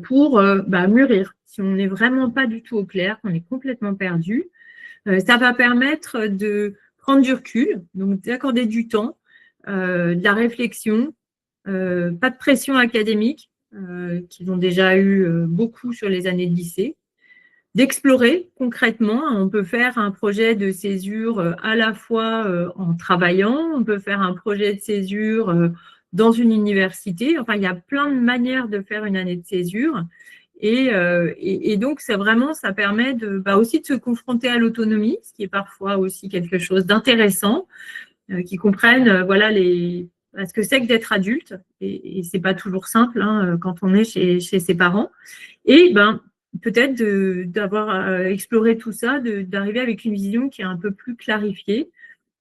pour mûrir. Si on n'est vraiment pas du tout au clair, qu'on est complètement perdu, ça va permettre de prendre du recul, donc d'accorder du temps, de la réflexion, pas de pression académique, qu'ils ont déjà eu beaucoup sur les années de lycée, d'explorer concrètement. On peut faire un projet de césure à la fois en travaillant, on peut faire un projet de césure dans une université. Enfin, il y a plein de manières de faire une année de césure. Et donc, ça permet aussi de se confronter à l'autonomie, ce qui est parfois aussi quelque chose d'intéressant, qui comprennent ce que c'est que d'être adulte. Et ce n'est pas toujours simple quand on est chez ses parents. Et peut-être d'avoir exploré tout ça, d'arriver avec une vision qui est un peu plus clarifiée.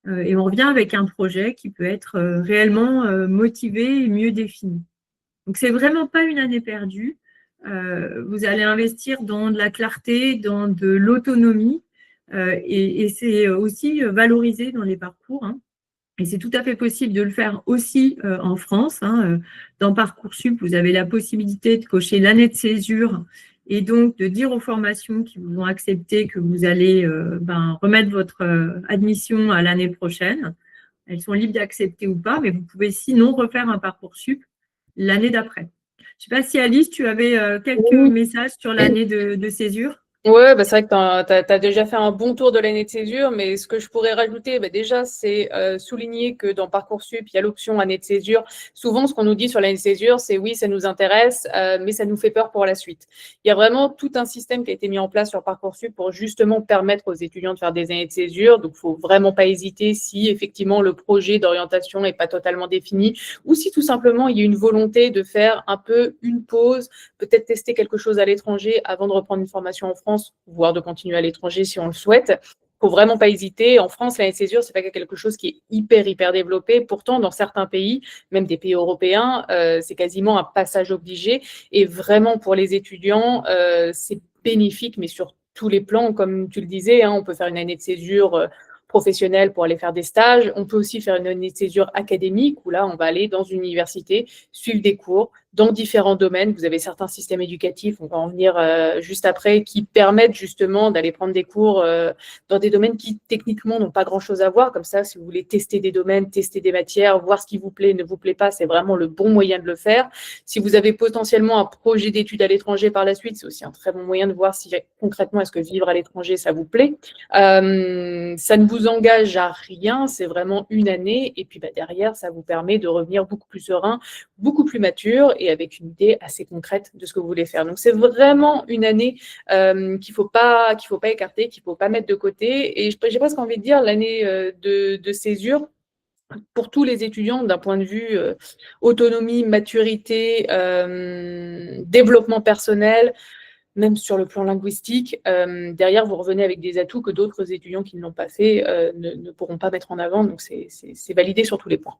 Et on revient avec un projet qui peut être réellement motivé et mieux défini. Donc, c'est vraiment pas une année perdue. Vous allez investir dans de la clarté, dans de l'autonomie, et c'est aussi valorisé dans les parcours. Et c'est tout à fait possible de le faire aussi en France. Dans Parcoursup, vous avez la possibilité de cocher l'année de césure et donc de dire aux formations qui vous ont accepté que vous allez remettre votre admission à l'année prochaine. Elles sont libres d'accepter ou pas, mais vous pouvez sinon refaire un Parcoursup l'année d'après. Je ne sais pas si Alice, tu avais quelques messages sur l'année de césure. Ouais, c'est vrai que tu as déjà fait un bon tour de l'année de césure, mais ce que je pourrais rajouter, déjà, c'est souligner que dans Parcoursup, il y a l'option année de césure. Souvent, ce qu'on nous dit sur l'année de césure, c'est oui, ça nous intéresse, mais ça nous fait peur pour la suite. Il y a vraiment tout un système qui a été mis en place sur Parcoursup pour justement permettre aux étudiants de faire des années de césure. Donc, il ne faut vraiment pas hésiter si effectivement le projet d'orientation n'est pas totalement défini ou si tout simplement il y a une volonté de faire un peu une pause, peut-être tester quelque chose à l'étranger avant de reprendre une formation en France, voire de continuer à l'étranger si on le souhaite. Il ne faut vraiment pas hésiter. En France, l'année de césure, ce n'est pas quelque chose qui est hyper développé. Pourtant, dans certains pays, même des pays européens, c'est quasiment un passage obligé. Et vraiment, pour les étudiants, c'est bénéfique, mais sur tous les plans, comme tu le disais, on peut faire une année de césure professionnelle pour aller faire des stages. On peut aussi faire une année de césure académique où là, on va aller dans une université, suivre des cours dans différents domaines. Vous avez certains systèmes éducatifs, on va en venir juste après, qui permettent justement d'aller prendre des cours dans des domaines qui techniquement n'ont pas grand-chose à voir. Comme ça, si vous voulez tester des domaines, tester des matières, voir ce qui vous plaît, ne vous plaît pas, c'est vraiment le bon moyen de le faire. Si vous avez potentiellement un projet d'études à l'étranger par la suite, c'est aussi un très bon moyen de voir si concrètement, est-ce que vivre à l'étranger, ça vous plaît. Ça ne vous engage à rien, c'est vraiment une année. Et puis derrière, ça vous permet de revenir beaucoup plus serein, beaucoup plus mature et avec une idée assez concrète de ce que vous voulez faire. Donc, c'est vraiment une année qu'il ne faut pas écarter, qu'il ne faut pas mettre de côté. Et j'ai presque envie de dire l'année de césure, pour tous les étudiants, d'un point de vue autonomie, maturité, développement personnel, même sur le plan linguistique, derrière, vous revenez avec des atouts que d'autres étudiants qui ne l'ont pas fait ne pourront pas mettre en avant. Donc, c'est validé sur tous les points.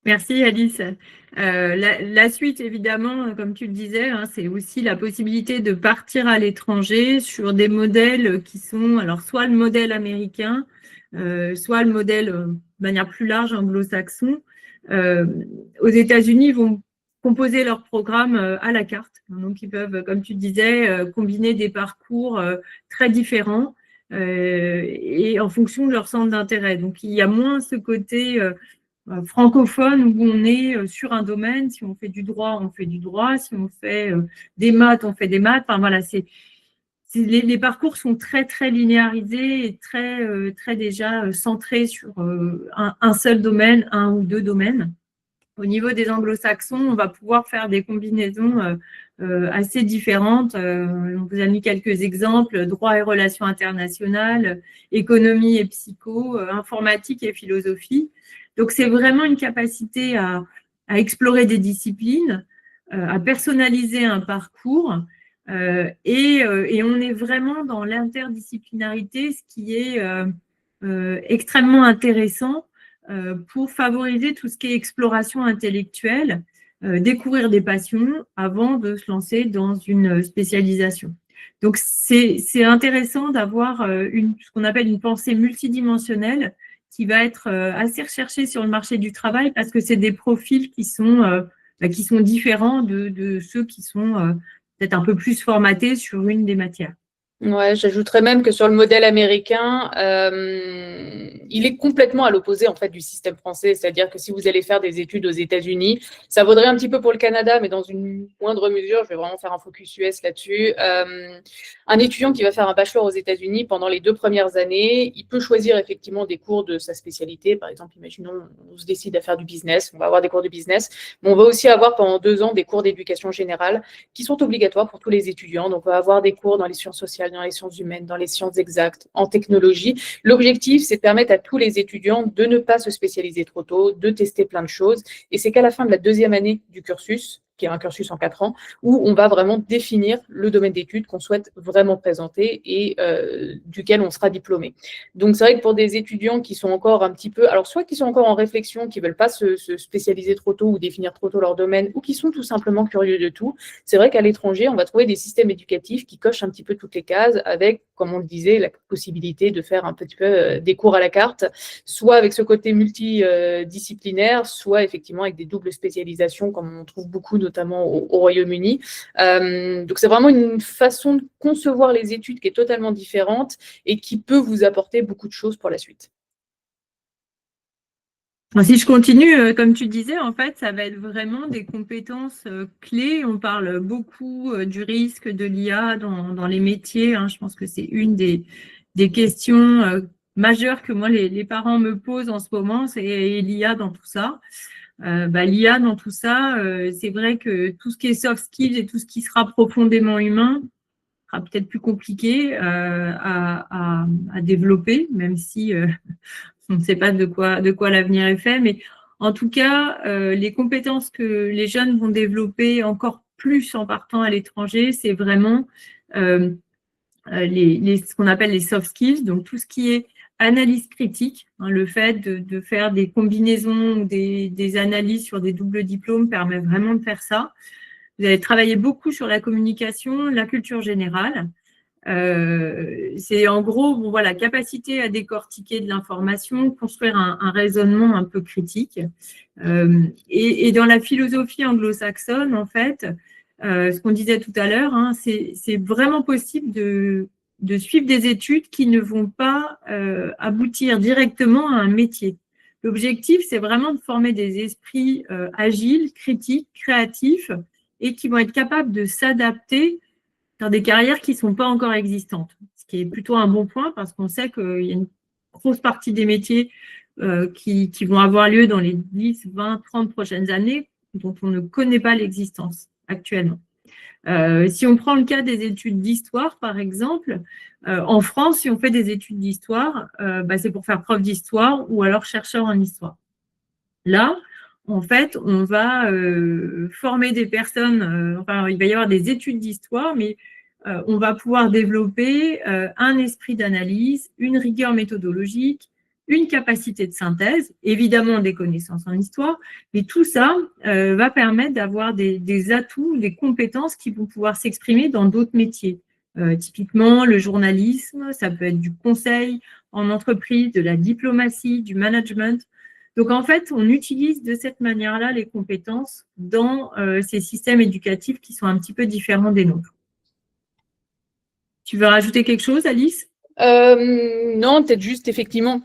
Merci Alice. La suite, évidemment, comme tu le disais, c'est aussi la possibilité de partir à l'étranger sur des modèles qui sont, alors soit le modèle américain, soit le modèle de manière plus large anglo-saxon. Aux États-Unis, ils vont composer leur programme à la carte. Donc, ils peuvent, comme tu disais, combiner des parcours très différents et en fonction de leur centre d'intérêt. Donc, il y a moins ce côté francophone où on est sur un domaine. Si on fait du droit, on fait du droit. Si on fait des maths, on fait des maths. Enfin, voilà, les parcours sont très, très linéarisés et très déjà centrés sur un seul domaine, un ou deux domaines. Au niveau des anglo-saxons, on va pouvoir faire des combinaisons assez différentes. On vous a mis quelques exemples, droit et relations internationales, économie et psycho, informatique et philosophie. Donc, c'est vraiment une capacité à explorer des disciplines, à personnaliser un parcours et on est vraiment dans l'interdisciplinarité, ce qui est extrêmement intéressant pour favoriser tout ce qui est exploration intellectuelle, découvrir des passions avant de se lancer dans une spécialisation. Donc, c'est intéressant d'avoir ce qu'on appelle une pensée multidimensionnelle qui va être assez recherchée sur le marché du travail parce que c'est des profils qui sont différents de ceux qui sont peut-être un peu plus formatés sur une des matières. Ouais, j'ajouterais même que sur le modèle américain, il est complètement à l'opposé en fait du système français. C'est-à-dire que si vous allez faire des études aux États-Unis, ça vaudrait un petit peu pour le Canada, mais dans une moindre mesure. Je vais vraiment faire un focus US là-dessus. Un étudiant qui va faire un bachelor aux États-Unis pendant les 2 premières années, il peut choisir effectivement des cours de sa spécialité. Par exemple, imaginons on se décide à faire du business, on va avoir des cours de business, mais on va aussi avoir pendant 2 ans des cours d'éducation générale qui sont obligatoires pour tous les étudiants. Donc, on va avoir des cours dans les sciences sociales, dans les sciences humaines, dans les sciences exactes, en technologie. L'objectif, c'est de permettre à tous les étudiants de ne pas se spécialiser trop tôt, de tester plein de choses. Et c'est qu'à la fin de la 2e année du cursus, qui est un cursus en 4 ans, où on va vraiment définir le domaine d'études qu'on souhaite vraiment présenter et duquel on sera diplômé. Donc, c'est vrai que pour des étudiants qui sont encore un petit peu, alors soit qui sont encore en réflexion, qui ne veulent pas se spécialiser trop tôt ou définir trop tôt leur domaine, ou qui sont tout simplement curieux de tout, c'est vrai qu'à l'étranger, on va trouver des systèmes éducatifs qui cochent un petit peu toutes les cases avec, comme on le disait, la possibilité de faire un petit peu des cours à la carte, soit avec ce côté multidisciplinaire, soit effectivement avec des doubles spécialisations, comme on trouve beaucoup notamment au Royaume-Uni. Donc, c'est vraiment une façon de concevoir les études qui est totalement différente et qui peut vous apporter beaucoup de choses pour la suite. Si je continue, comme tu disais, en fait, ça va être vraiment des compétences clés. On parle beaucoup du risque de l'IA dans les métiers. Je pense que c'est une des questions majeures que moi, les parents me posent en ce moment, c'est l'IA dans tout ça. L'IA dans tout ça, c'est vrai que tout ce qui est soft skills et tout ce qui sera profondément humain sera peut-être plus compliqué à développer, même si on ne sait pas de quoi l'avenir est fait. Mais en tout cas, les compétences que les jeunes vont développer encore plus en partant à l'étranger, c'est vraiment ce qu'on appelle les soft skills, donc tout ce qui est analyse critique, le fait de faire des combinaisons ou des analyses sur des doubles diplômes permet vraiment de faire ça. Vous allez travailler beaucoup sur la communication, la culture générale. C'est en gros la capacité à décortiquer de l'information, construire un raisonnement un peu critique. Et dans la philosophie anglo-saxonne, en fait, ce qu'on disait tout à l'heure, c'est vraiment possible de suivre des études qui ne vont pas aboutir directement à un métier. L'objectif, c'est vraiment de former des esprits agiles, critiques, créatifs et qui vont être capables de s'adapter dans des carrières qui ne sont pas encore existantes. Ce qui est plutôt un bon point parce qu'on sait qu'il y a une grosse partie des métiers qui vont avoir lieu dans les 10, 20, 30 prochaines années dont on ne connaît pas l'existence actuellement. Si on prend le cas des études d'histoire, par exemple, en France, si on fait des études d'histoire, c'est pour faire preuve d'histoire ou alors chercheur en histoire. Là, en fait, on va former des personnes, il va y avoir des études d'histoire, mais on va pouvoir développer un esprit d'analyse, une rigueur méthodologique, une capacité de synthèse, évidemment des connaissances en histoire, mais tout ça va permettre d'avoir des atouts, des compétences qui vont pouvoir s'exprimer dans d'autres métiers. Typiquement, le journalisme, ça peut être du conseil en entreprise, de la diplomatie, du management. Donc, en fait, on utilise de cette manière-là les compétences dans ces systèmes éducatifs qui sont un petit peu différents des nôtres. Tu veux rajouter quelque chose, Alice ? Non, peut-être juste effectivement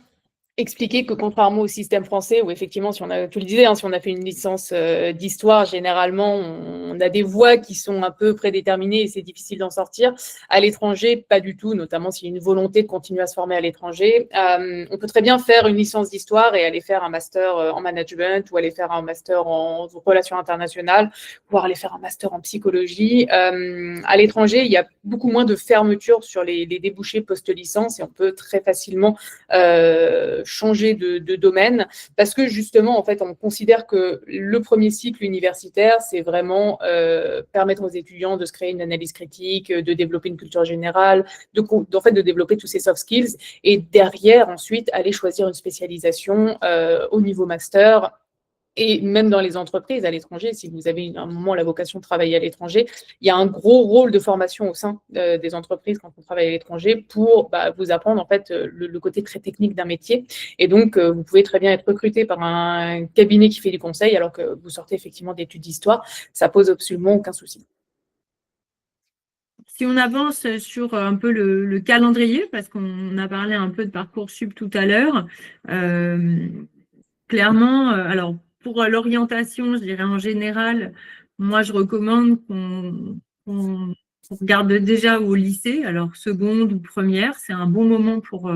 expliquer que contrairement au système français où effectivement, tu le disais, si on a fait une licence d'histoire, généralement, on a des voies qui sont un peu prédéterminées et c'est difficile d'en sortir. À l'étranger, pas du tout, notamment s'il y a une volonté de continuer à se former à l'étranger. On peut très bien faire une licence d'histoire et aller faire un master en management ou aller faire un master en relations internationales, voire aller faire un master en psychologie. À l'étranger, il y a beaucoup moins de fermeture sur les débouchés post-licence et on peut très facilement changer de domaine parce que justement, en fait, on considère que le premier cycle universitaire, c'est vraiment permettre aux étudiants de se créer une analyse critique, de développer une culture générale, en fait, de développer tous ces soft skills et derrière, ensuite, aller choisir une spécialisation au niveau master. Et même dans les entreprises à l'étranger, si vous avez à un moment la vocation de travailler à l'étranger, il y a un gros rôle de formation au sein des entreprises quand on travaille à l'étranger pour vous apprendre en fait le côté très technique d'un métier. Et donc, vous pouvez très bien être recruté par un cabinet qui fait du conseil alors que vous sortez effectivement d'études d'histoire. Ça pose absolument aucun souci. Si on avance sur un peu le calendrier, parce qu'on a parlé un peu de Parcoursup tout à l'heure, clairement, alors pour l'orientation, je dirais en général, moi je recommande qu'on regarde déjà au lycée, alors seconde ou première, c'est un bon moment pour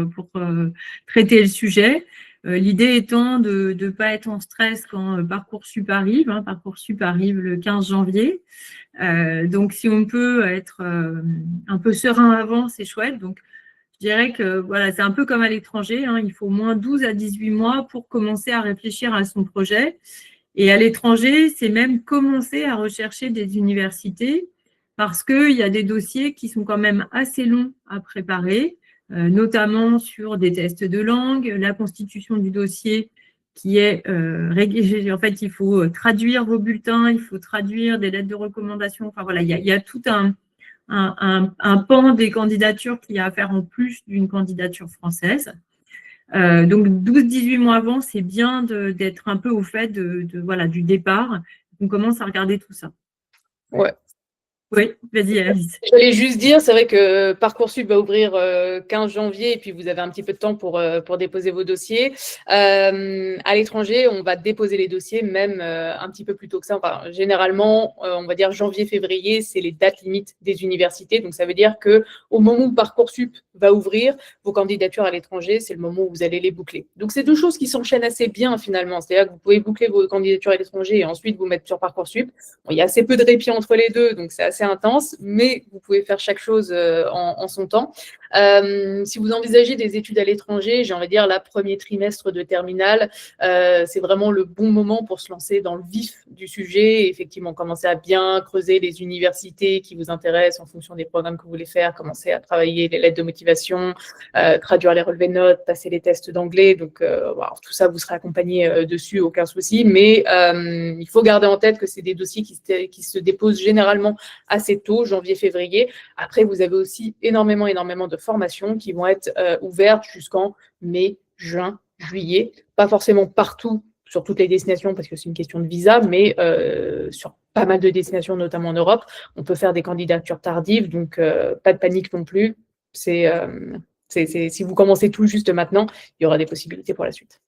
traiter le sujet. L'idée étant de ne pas être en stress quand Parcoursup arrive. Parcoursup arrive le 15 janvier. Donc, si on peut être un peu serein avant, c'est chouette. Donc, je dirais que voilà, c'est un peu comme à l'étranger. Il faut au moins 12 à 18 mois pour commencer à réfléchir à son projet. Et à l'étranger, c'est même commencer à rechercher des universités parce qu'il y a des dossiers qui sont quand même assez longs à préparer, notamment sur des tests de langue, la constitution du dossier qui est en fait, il faut traduire vos bulletins, il faut traduire des lettres de recommandation. Enfin voilà, il y a tout un pan des candidatures qu'il y a à faire en plus d'une candidature française. Donc 12-18 mois avant, c'est bien d'être un peu au fait du départ. On commence à regarder tout ça. Ouais. Oui, vas-y Alice. J'allais juste dire, c'est vrai que Parcoursup va ouvrir 15 janvier et puis vous avez un petit peu de temps pour déposer vos dossiers. À l'étranger, on va déposer les dossiers même un petit peu plus tôt que ça. Enfin, généralement, on va dire janvier-février, c'est les dates limites des universités. Donc, ça veut dire qu'au moment où Parcoursup va ouvrir, vos candidatures à l'étranger, c'est le moment où vous allez les boucler. Donc, c'est deux choses qui s'enchaînent assez bien finalement. C'est-à-dire que vous pouvez boucler vos candidatures à l'étranger et ensuite vous mettre sur Parcoursup. Bon, il y a assez peu de répit entre les deux, donc c'est assez intense, mais vous pouvez faire chaque chose en son temps. Si vous envisagez des études à l'étranger, j'ai envie de dire la premier trimestre de terminale, c'est vraiment le bon moment pour se lancer dans le vif du sujet et effectivement commencer à bien creuser les universités qui vous intéressent en fonction des programmes que vous voulez faire, commencer à travailler les lettres de motivation, traduire les relevés de notes, passer les tests d'anglais. Donc, tout ça, vous serez accompagné dessus, aucun souci. Mais il faut garder en tête que c'est des dossiers qui se déposent généralement assez tôt, janvier-février. Après, vous avez aussi énormément de formations qui vont être ouvertes jusqu'en mai, juin, juillet. Pas forcément partout sur toutes les destinations parce que c'est une question de visa, mais sur pas mal de destinations, notamment en Europe, on peut faire des candidatures tardives, donc pas de panique non plus. Si vous commencez tout juste maintenant, il y aura des possibilités pour la suite.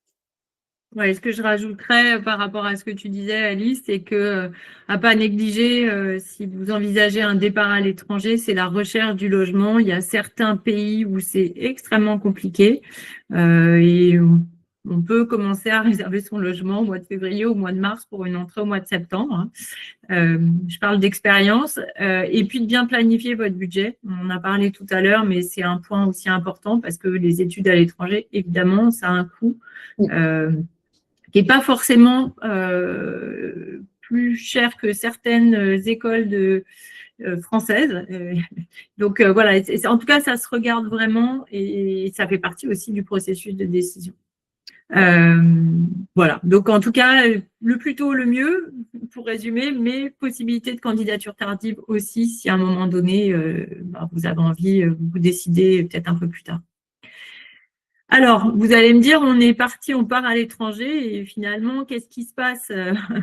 Ouais, ce que je rajouterais par rapport à ce que tu disais, Alice, c'est que à pas négliger, si vous envisagez un départ à l'étranger, c'est la recherche du logement. Il y a certains pays où c'est extrêmement compliqué et on peut commencer à réserver son logement au mois de février, au mois de mars pour une entrée au mois de septembre. Je parle d'expérience et puis de bien planifier votre budget. On en a parlé tout à l'heure, mais c'est un point aussi important parce que les études à l'étranger, évidemment, ça a un coût. Qui n'est pas forcément plus cher que certaines écoles françaises. Donc voilà, en tout cas, ça se regarde vraiment et ça fait partie aussi du processus de décision. Voilà, donc en tout cas, le plus tôt, le mieux, pour résumer, mais possibilité de candidature tardive aussi si à un moment donné, vous avez envie, vous décidez peut-être un peu plus tard. Alors, vous allez me dire, on part à l'étranger et finalement, qu'est-ce qui se passe?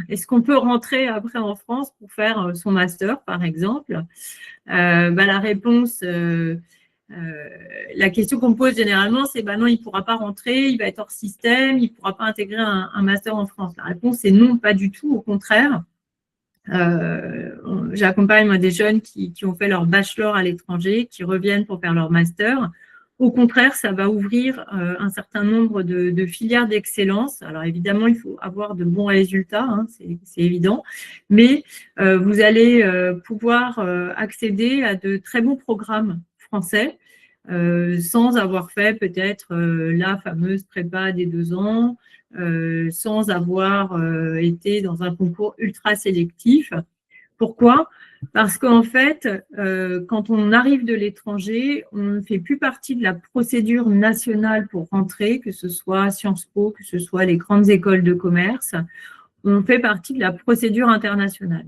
Est-ce qu'on peut rentrer après en France pour faire son master, par exemple? La réponse, la question qu'on me pose généralement, c'est non, il ne pourra pas rentrer, il va être hors système, il ne pourra pas intégrer un master en France. La réponse est non, pas du tout, au contraire. J'accompagne moi des jeunes qui ont fait leur bachelor à l'étranger, qui reviennent pour faire leur master. Au contraire, ça va ouvrir un certain nombre de filières d'excellence. Alors évidemment, il faut avoir de bons résultats, c'est évident, mais vous allez pouvoir accéder à de très bons programmes français sans avoir fait peut-être la fameuse prépa des 2 ans, sans avoir été dans un concours ultra sélectif. Pourquoi? Parce qu'en fait, quand on arrive de l'étranger, on ne fait plus partie de la procédure nationale pour rentrer, que ce soit Sciences Po, que ce soit les grandes écoles de commerce. On fait partie de la procédure internationale.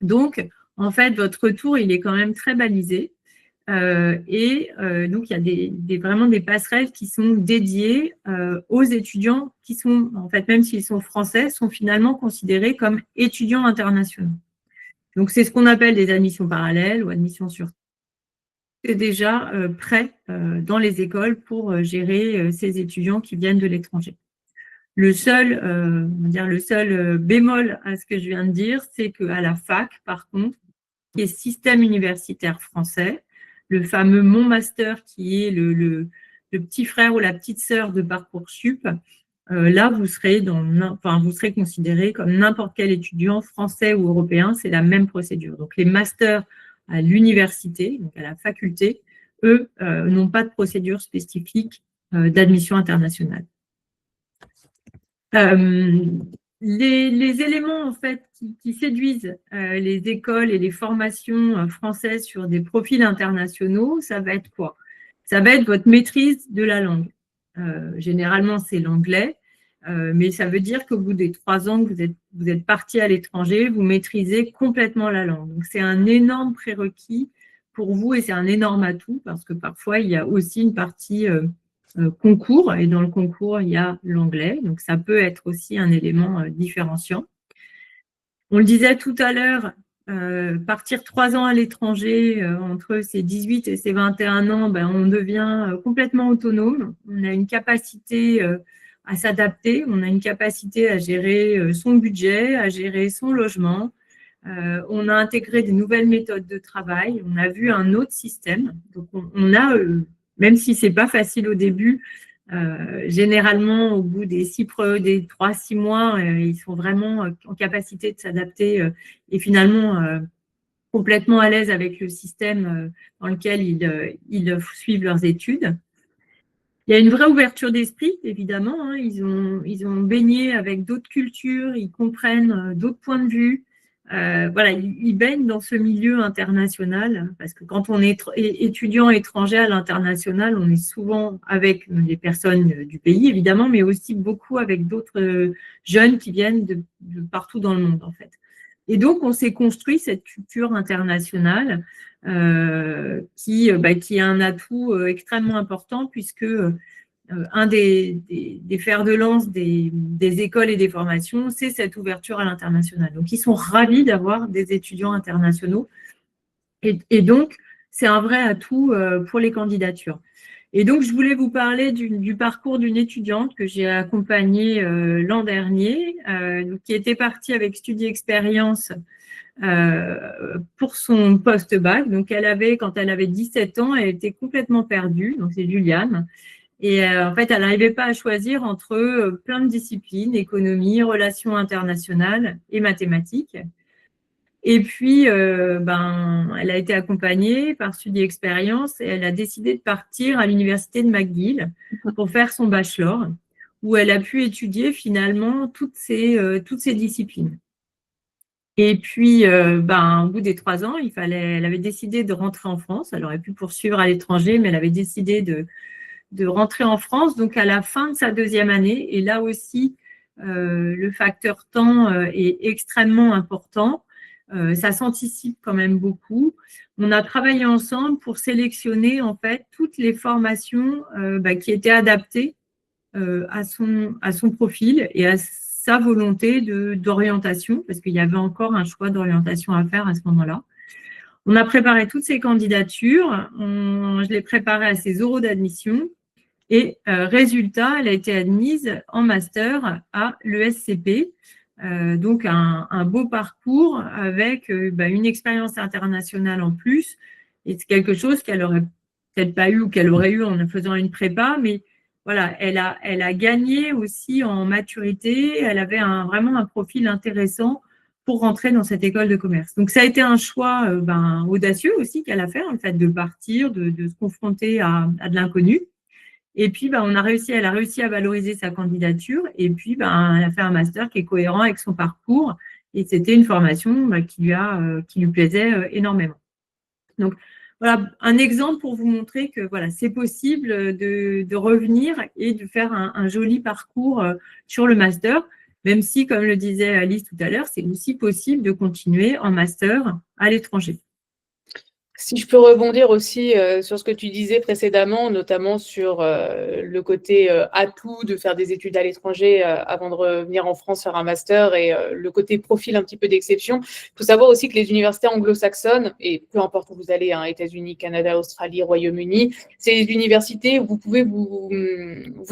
Donc, en fait, votre retour, il est quand même très balisé. Donc, il y a vraiment des passerelles qui sont dédiées aux étudiants qui sont, en fait, même s'ils sont français, sont finalement considérés comme étudiants internationaux. Donc, c'est ce qu'on appelle des admissions parallèles ou admissions sur. C'est déjà prêt dans les écoles pour gérer ces étudiants qui viennent de l'étranger. Le seul, bémol à ce que je viens de dire, c'est qu'à la fac, par contre, qui est système universitaire français, le fameux Mon Master qui est le petit frère ou la petite sœur de Parcoursup, là, vous serez considéré comme n'importe quel étudiant français ou européen, c'est la même procédure. Donc, les masters à l'université, donc à la faculté, eux, n'ont pas de procédure spécifique d'admission internationale. Les éléments en fait qui séduisent les écoles et les formations françaises sur des profils internationaux, ça va être quoi? Ça va être votre maîtrise de la langue. Généralement, c'est l'anglais, mais ça veut dire qu'au bout des 3 ans que vous êtes parti à l'étranger, vous maîtrisez complètement la langue. Donc, c'est un énorme prérequis pour vous et c'est un énorme atout parce que parfois, il y a aussi une partie concours, et dans le concours, il y a l'anglais, donc ça peut être aussi un élément différenciant. On le disait tout à l'heure, partir 3 ans à l'étranger, entre ses 18 et ses 21 ans, on devient complètement autonome, on a une capacité à s'adapter, on a une capacité à gérer son budget, à gérer son logement, on a intégré des nouvelles méthodes de travail, on a vu un autre système, donc on a même si ce n'est pas facile au début, généralement, au bout des 3-6 mois, ils sont vraiment en capacité de s'adapter et finalement complètement à l'aise avec le système dans lequel ils suivent leurs études. Il y a une vraie ouverture d'esprit, évidemment. Hein. Ils ont baigné avec d'autres cultures, ils comprennent d'autres points de vue. Ils baignent dans ce milieu international parce que quand on est étudiant étranger à l'international, on est souvent avec les personnes du pays, évidemment, mais aussi beaucoup avec d'autres jeunes qui viennent de partout dans le monde, en fait. Et donc, on s'est construit cette culture internationale qui est un atout extrêmement important puisque un des fers de lance des écoles et des formations, c'est cette ouverture à l'international. Donc, ils sont ravis d'avoir des étudiants internationaux. Et donc, c'est un vrai atout pour les candidatures. Et donc, je voulais vous parler du parcours d'une étudiante que j'ai accompagnée l'an dernier, qui était partie avec Studi Expérience pour son post-bac. Donc, quand elle avait 17 ans, elle était complètement perdue. Donc, c'est Juliane. Et en fait, elle n'arrivait pas à choisir entre plein de disciplines, économie, relations internationales et mathématiques. Et puis, elle a été accompagnée par Studi Expérience et elle a décidé de partir à l'université de McGill pour faire son bachelor, où elle a pu étudier finalement toutes ces disciplines. Et puis, au bout des 3 ans, elle avait décidé de rentrer en France. Elle aurait pu poursuivre à l'étranger, mais elle avait décidé de rentrer en France, donc à la fin de sa 2e année. Et là aussi, le facteur temps est extrêmement important. Ça s'anticipe quand même beaucoup. On a travaillé ensemble pour sélectionner en fait toutes les formations qui étaient adaptées à son profil et à sa volonté d'orientation, parce qu'il y avait encore un choix d'orientation à faire à ce moment-là. On a préparé toutes ces candidatures, je les préparais à ses oraux d'admission. Et résultat, elle a été admise en master à l'ESCP, donc un beau parcours avec une expérience internationale en plus. Et c'est quelque chose qu'elle n'aurait peut-être pas eu ou qu'elle aurait eu en faisant une prépa, mais voilà, elle a gagné aussi en maturité. Elle avait vraiment un profil intéressant pour rentrer dans cette école de commerce. Donc, ça a été un choix audacieux aussi qu'elle a fait, en fait, de partir, de se confronter à de l'inconnu. Et puis, elle a réussi à valoriser sa candidature. Et puis, elle a fait un master qui est cohérent avec son parcours. Et c'était une formation qui lui plaisait énormément. Donc, voilà un exemple pour vous montrer que voilà, c'est possible de revenir et de faire un joli parcours sur le master, même si, comme le disait Alice tout à l'heure, c'est aussi possible de continuer en master à l'étranger. Si je peux rebondir aussi sur ce que tu disais précédemment, notamment sur le côté atout de faire des études à l'étranger avant de revenir en France faire un master et le côté profil un petit peu d'exception. Il faut savoir aussi que les universités anglo-saxonnes, et peu importe où vous allez, hein, États-Unis, Canada, Australie, Royaume-Uni, c'est des universités où vous pouvez vous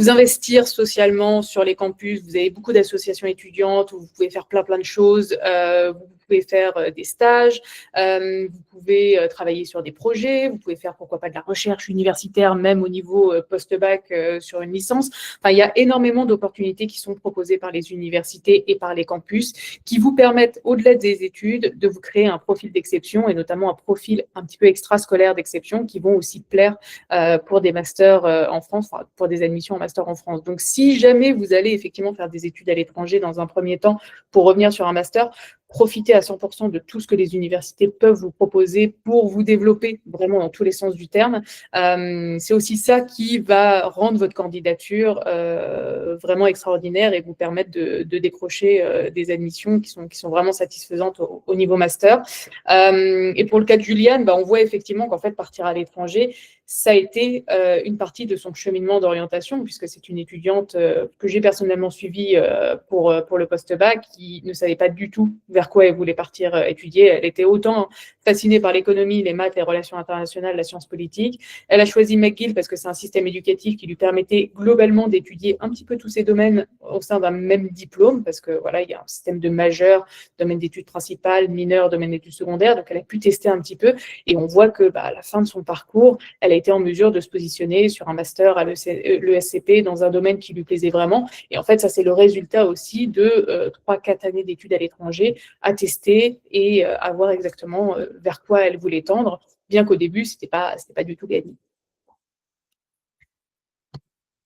investir socialement sur les campus. Vous avez beaucoup d'associations étudiantes où vous pouvez faire plein de choses. Vous pouvez faire des stages, vous pouvez travailler sur des projets, vous pouvez faire pourquoi pas de la recherche universitaire, même au niveau post-bac sur une licence. Enfin, il y a énormément d'opportunités qui sont proposées par les universités et par les campus qui vous permettent, au-delà des études, de vous créer un profil d'exception et notamment un profil un petit peu extrascolaire d'exception qui vont aussi plaire pour des masters en France, enfin, pour des admissions en master en France. Donc, si jamais vous allez effectivement faire des études à l'étranger dans un premier temps pour revenir sur un master, profitez à 100% de tout ce que les universités peuvent vous proposer pour vous développer vraiment dans tous les sens du terme. C'est aussi ça qui va rendre votre candidature vraiment extraordinaire et vous permettre de décrocher des admissions qui sont vraiment satisfaisantes au niveau master. Et pour le cas de Juliane, on voit effectivement qu'en fait, partir à l'étranger, ça a été une partie de son cheminement d'orientation, puisque c'est une étudiante que j'ai personnellement suivie pour le post-bac, qui ne savait pas du tout vers quoi elle voulait partir étudier. Elle était autant fascinée par l'économie, les maths, les relations internationales, la science politique. Elle a choisi McGill parce que c'est un système éducatif qui lui permettait globalement d'étudier un petit peu tous ces domaines au sein d'un même diplôme, parce que voilà, il y a un système de majeur, domaine d'études principales, mineur, domaine d'études secondaires, donc elle a pu tester un petit peu, et on voit que à la fin de son parcours, elle a été en mesure de se positionner sur un master à l'ESCP dans un domaine qui lui plaisait vraiment. Et en fait, ça, c'est le résultat aussi de 3-4 années d'études à l'étranger à tester et à voir exactement vers quoi elle voulait tendre, bien qu'au début, ce n'était pas du tout gagné.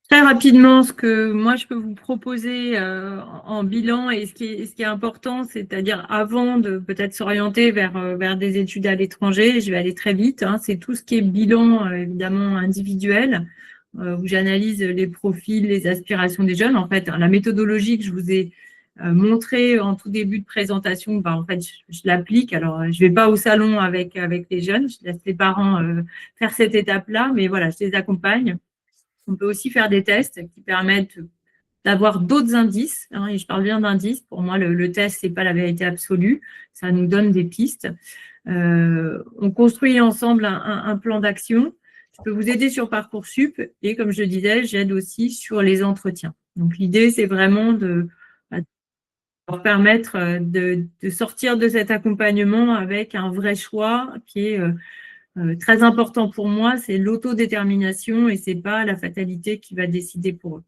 Très rapidement, ce que moi je peux vous proposer en bilan et ce qui est important, c'est-à-dire avant de peut-être s'orienter vers des études à l'étranger, je vais aller très vite, hein, c'est tout ce qui est bilan évidemment individuel, où j'analyse les profils, les aspirations des jeunes. En fait, la méthodologie que je vous ai montrée en tout début de présentation, en fait, je l'applique. Alors, je ne vais pas au salon avec les jeunes, je laisse les parents faire cette étape-là, mais voilà, je les accompagne. On peut aussi faire des tests qui permettent d'avoir d'autres indices, hein, et je parle bien d'indices. Pour moi, le test, ce n'est pas la vérité absolue. Ça nous donne des pistes. On construit ensemble un plan d'action. Je peux vous aider sur Parcoursup et, comme je disais, j'aide aussi sur les entretiens. Donc, l'idée, c'est vraiment de leur permettre de sortir de cet accompagnement avec un vrai choix qui est très important pour moi, c'est l'autodétermination et ce n'est pas la fatalité qui va décider pour eux.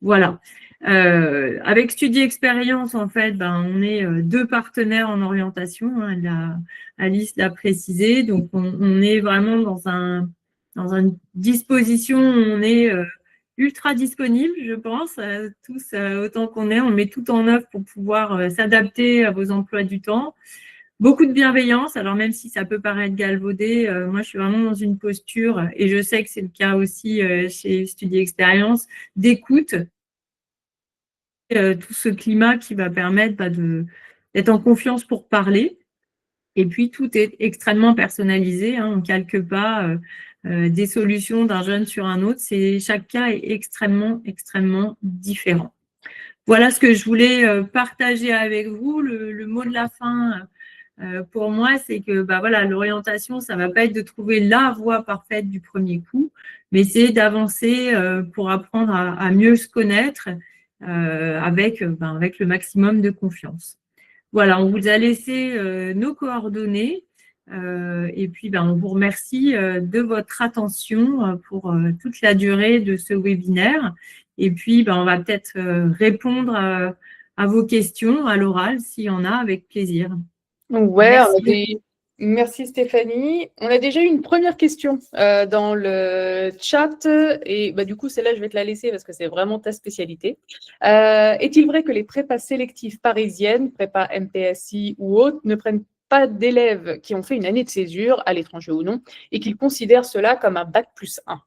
Voilà. Avec Studi Expérience, en fait, on est deux partenaires en orientation. Hein, Alice l'a précisé. Donc, on est vraiment dans une disposition où on est ultra disponible, je pense, tous autant qu'on est. On met tout en œuvre pour pouvoir s'adapter à vos emplois du temps. Beaucoup de bienveillance, alors même si ça peut paraître galvaudé, moi je suis vraiment dans une posture, et je sais que c'est le cas aussi chez Studi Expérience, d'écoute, tout ce climat qui va permettre d'être en confiance pour parler. Et puis tout est extrêmement personnalisé, hein, on ne calque pas des solutions d'un jeune sur un autre, chaque cas est extrêmement, extrêmement différent. Voilà ce que je voulais partager avec vous. Le mot de la fin pour moi, c'est que voilà, l'orientation, ça ne va pas être de trouver la voie parfaite du premier coup, mais c'est d'avancer pour apprendre à mieux se connaître avec le maximum de confiance. Voilà, on vous a laissé nos coordonnées et puis on vous remercie de votre attention pour toute la durée de ce webinaire. Et puis, on va peut-être répondre à vos questions à l'oral, s'il y en a, avec plaisir. Ouais, Merci. merci Stéphanie. On a déjà eu une première question dans le chat et du coup, celle-là, je vais te la laisser parce que c'est vraiment ta spécialité. Est-il vrai que les prépas sélectives parisiennes, prépa MPSI ou autres, ne prennent pas d'élèves qui ont fait une année de césure, à l'étranger ou non, et qu'ils considèrent cela comme un bac+1?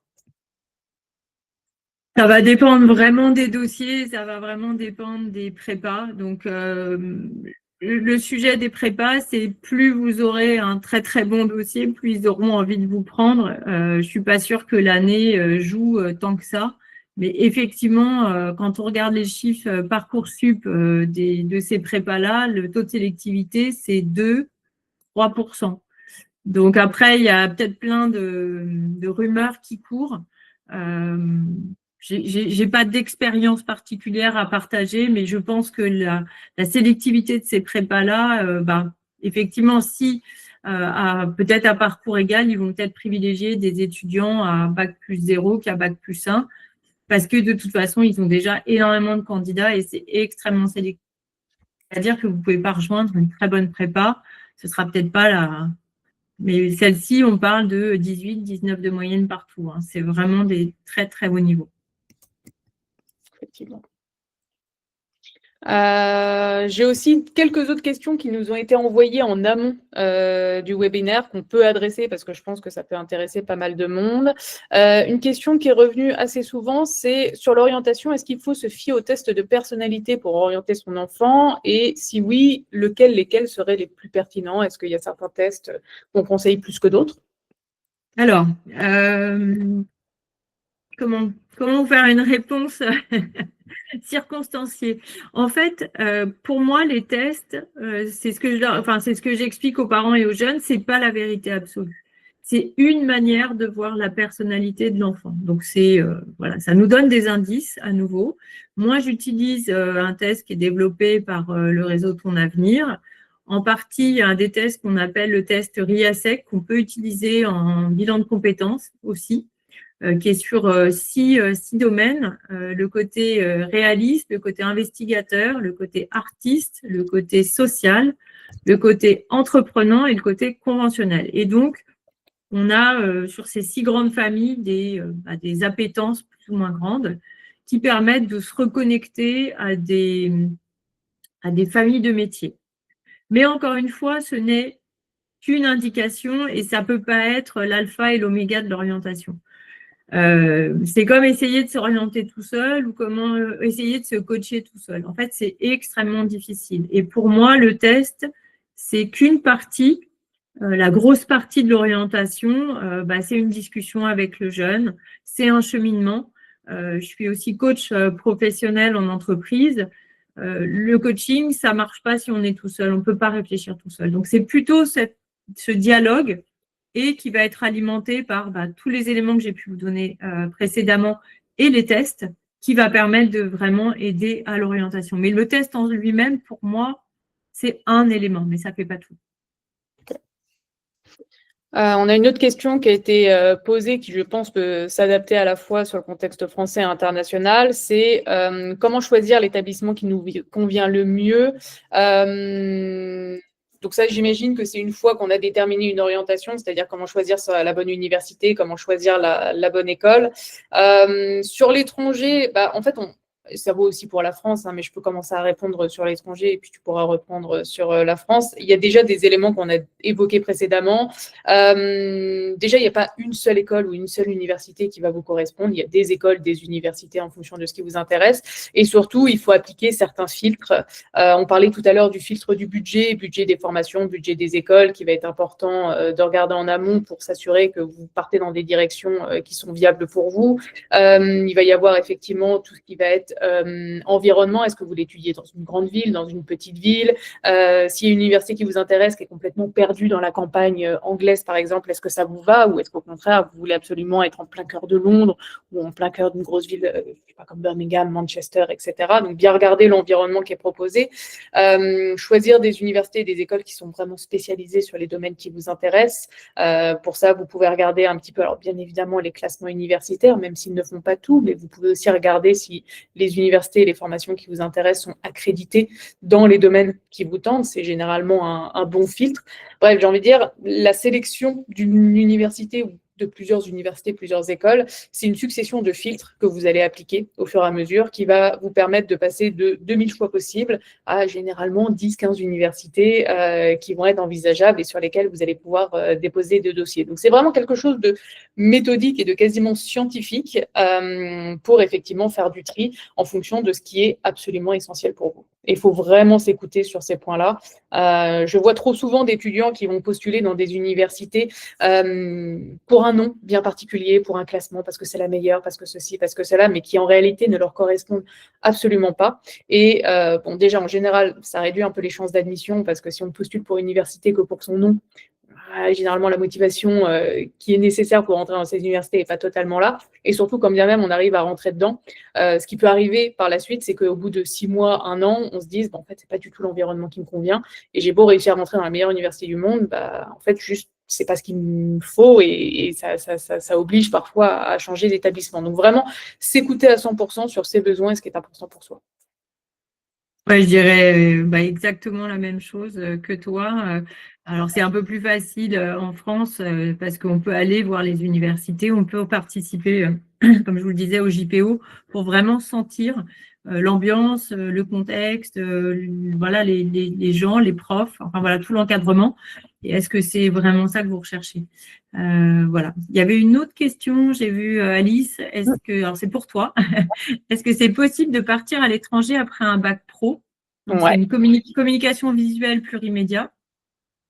Ça va dépendre vraiment des dossiers, ça va vraiment dépendre des prépas. Donc, le sujet des prépas, c'est plus vous aurez un très très bon dossier, plus ils auront envie de vous prendre. Je suis pas sûre que l'année joue tant que ça. Mais effectivement, quand on regarde les chiffres Parcoursup de ces prépas-là, le taux de sélectivité, c'est 2-3%. Donc après, il y a peut-être plein de rumeurs qui courent. J'ai pas d'expérience particulière à partager, mais je pense que la sélectivité de ces prépas-là, effectivement, si peut-être à parcours égal, ils vont peut-être privilégier des étudiants à bac+0 qu'à bac+1, parce que de toute façon, ils ont déjà énormément de candidats et c'est extrêmement sélectif. C'est-à-dire que vous ne pouvez pas rejoindre une très bonne prépa, ce sera peut-être pas la. Mais celle-ci, on parle de 18, 19 de moyenne partout. Hein. C'est vraiment des très, très hauts niveaux. Effectivement. J'ai aussi quelques autres questions qui nous ont été envoyées en amont du webinaire qu'on peut adresser parce que je pense que ça peut intéresser pas mal de monde. Une question qui est revenue assez souvent, c'est sur l'orientation, est-ce qu'il faut se fier aux tests de personnalité pour orienter son enfant? Et si oui, lesquels seraient les plus pertinents? Est-ce qu'il y a certains tests qu'on conseille plus que d'autres? Alors, comment vous faire une réponse circonstanciée? En fait, pour moi, les tests, c'est ce que j'explique aux parents et aux jeunes, c'est pas la vérité absolue. C'est une manière de voir la personnalité de l'enfant. Donc voilà, ça nous donne des indices à nouveau. Moi, j'utilise un test qui est développé par le réseau Ton Avenir. En partie, il y a un des tests qu'on appelle le test RIASEC qu'on peut utiliser en bilan de compétences aussi, qui est sur six domaines, le côté réaliste, le côté investigateur, le côté artiste, le côté social, le côté entreprenant et le côté conventionnel. Et donc, on a sur ces 6 grandes familles des appétences plus ou moins grandes qui permettent de se reconnecter à des familles de métiers. Mais encore une fois, ce n'est qu'une indication et ça ne peut pas être l'alpha et l'oméga de l'orientation. C'est comme essayer de s'orienter tout seul ou comment essayer de se coacher tout seul. En fait, c'est extrêmement difficile. Et pour moi, le test, c'est qu'une partie. La grosse partie de l'orientation, c'est une discussion avec le jeune, c'est un cheminement. Je suis aussi coach professionnel en entreprise. Le coaching, ça ne marche pas si on est tout seul, on ne peut pas réfléchir tout seul. Donc, c'est plutôt ce dialogue et qui va être alimenté par tous les éléments que j'ai pu vous donner précédemment et les tests qui va permettre de vraiment aider à l'orientation. Mais le test en lui-même, pour moi, c'est un élément, mais ça ne fait pas tout. On a une autre question qui a été posée, qui je pense peut s'adapter à la fois sur le contexte français et international, c'est comment choisir l'établissement qui nous convient le mieux. Donc ça, j'imagine que c'est une fois qu'on a déterminé une orientation, c'est-à-dire comment choisir la bonne université, comment choisir la bonne école. Sur l'étranger, en fait, ça vaut aussi pour la France, mais je peux commencer à répondre sur l'étranger et puis tu pourras reprendre sur la France. Il y a déjà des éléments qu'on a évoqués précédemment. Déjà, il n'y a pas une seule école ou une seule université qui va vous correspondre. Il y a des écoles, des universités en fonction de ce qui vous intéresse. Et surtout, il faut appliquer certains filtres. On parlait tout à l'heure du filtre du budget des formations, budget des écoles, qui va être important de regarder en amont pour s'assurer que vous partez dans des directions qui sont viables pour vous. Il va y avoir effectivement tout ce qui va être environnement. Est-ce que vous l'étudiez dans une grande ville, dans une petite ville? S'il y a une université qui vous intéresse, qui est complètement perdue dans la campagne anglaise, par exemple, est-ce que ça vous va? Ou est-ce qu'au contraire, vous voulez absolument être en plein cœur de Londres ou en plein cœur d'une grosse ville pas, comme Birmingham, Manchester, etc. Donc, bien regarder l'environnement qui est proposé. Choisir des universités et des écoles qui sont vraiment spécialisées sur les domaines qui vous intéressent. Pour ça, vous pouvez regarder un petit peu, alors bien évidemment, les classements universitaires, même s'ils ne font pas tout, mais vous pouvez aussi regarder si les universités et les formations qui vous intéressent sont accréditées dans les domaines qui vous tentent. C'est généralement un bon filtre. Bref, j'ai envie de dire, la sélection d'une université ou de plusieurs universités, plusieurs écoles, c'est une succession de filtres que vous allez appliquer au fur et à mesure qui va vous permettre de passer de 2000 choix possibles à généralement 10-15 universités qui vont être envisageables et sur lesquelles vous allez pouvoir déposer des dossiers. Donc, c'est vraiment quelque chose de méthodique et de quasiment scientifique pour effectivement faire du tri en fonction de ce qui est absolument essentiel pour vous. Et il faut vraiment s'écouter sur ces points-là. Je vois trop souvent d'étudiants qui vont postuler dans des universités pour un nom bien particulier, pour un classement, parce que c'est la meilleure, parce que ceci, parce que cela, mais qui en réalité ne leur correspondent absolument pas. Et bon, déjà, en général, ça réduit un peu les chances d'admission, parce que si on postule pour une université que pour son nom, généralement, la motivation qui est nécessaire pour rentrer dans ces universités n'est pas totalement là. Et surtout, quand bien même on arrive à rentrer dedans, ce qui peut arriver par la suite, c'est qu'au bout de 6 mois, 1 an, on se dise, en fait, c'est pas du tout l'environnement qui me convient. Et j'ai beau réussir à rentrer dans la meilleure université du monde, en fait, juste, c'est pas ce qu'il me faut et ça oblige parfois à changer d'établissement. Donc, vraiment, s'écouter à 100% sur ses besoins et ce qui est important pour soi. Ouais, je dirais exactement la même chose que toi. Alors, c'est un peu plus facile en France parce qu'on peut aller voir les universités, on peut participer, comme je vous le disais, au JPO pour vraiment sentir l'ambiance, le contexte, voilà, les gens, les profs, enfin voilà, tout l'encadrement. Et est-ce que c'est vraiment ça que vous recherchez? Voilà. Il y avait une autre question, j'ai vu Alice, alors c'est pour toi, est-ce que c'est possible de partir à l'étranger après un bac pro? Donc, c'est Ouais. une communication visuelle plurimédia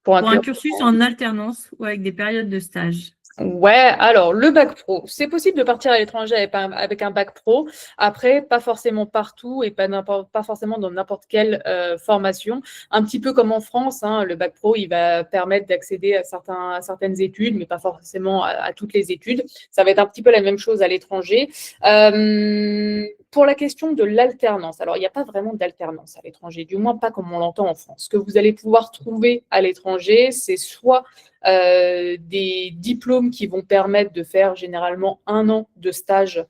pour un cursus en alternance ou avec des périodes de stage. Ouais, alors le bac pro, c'est possible de partir à l'étranger avec un bac pro. Après, pas forcément partout et pas forcément dans n'importe quelle formation. Un petit peu comme en France, hein, le bac pro, il va permettre d'accéder à certaines études, mais pas forcément à toutes les études. Ça va être un petit peu la même chose à l'étranger. Pour la question de l'alternance, alors il n'y a pas vraiment d'alternance à l'étranger, du moins pas comme on l'entend en France. Ce que vous allez pouvoir trouver à l'étranger, c'est soit des diplômes qui vont permettre de faire généralement 1 an de stage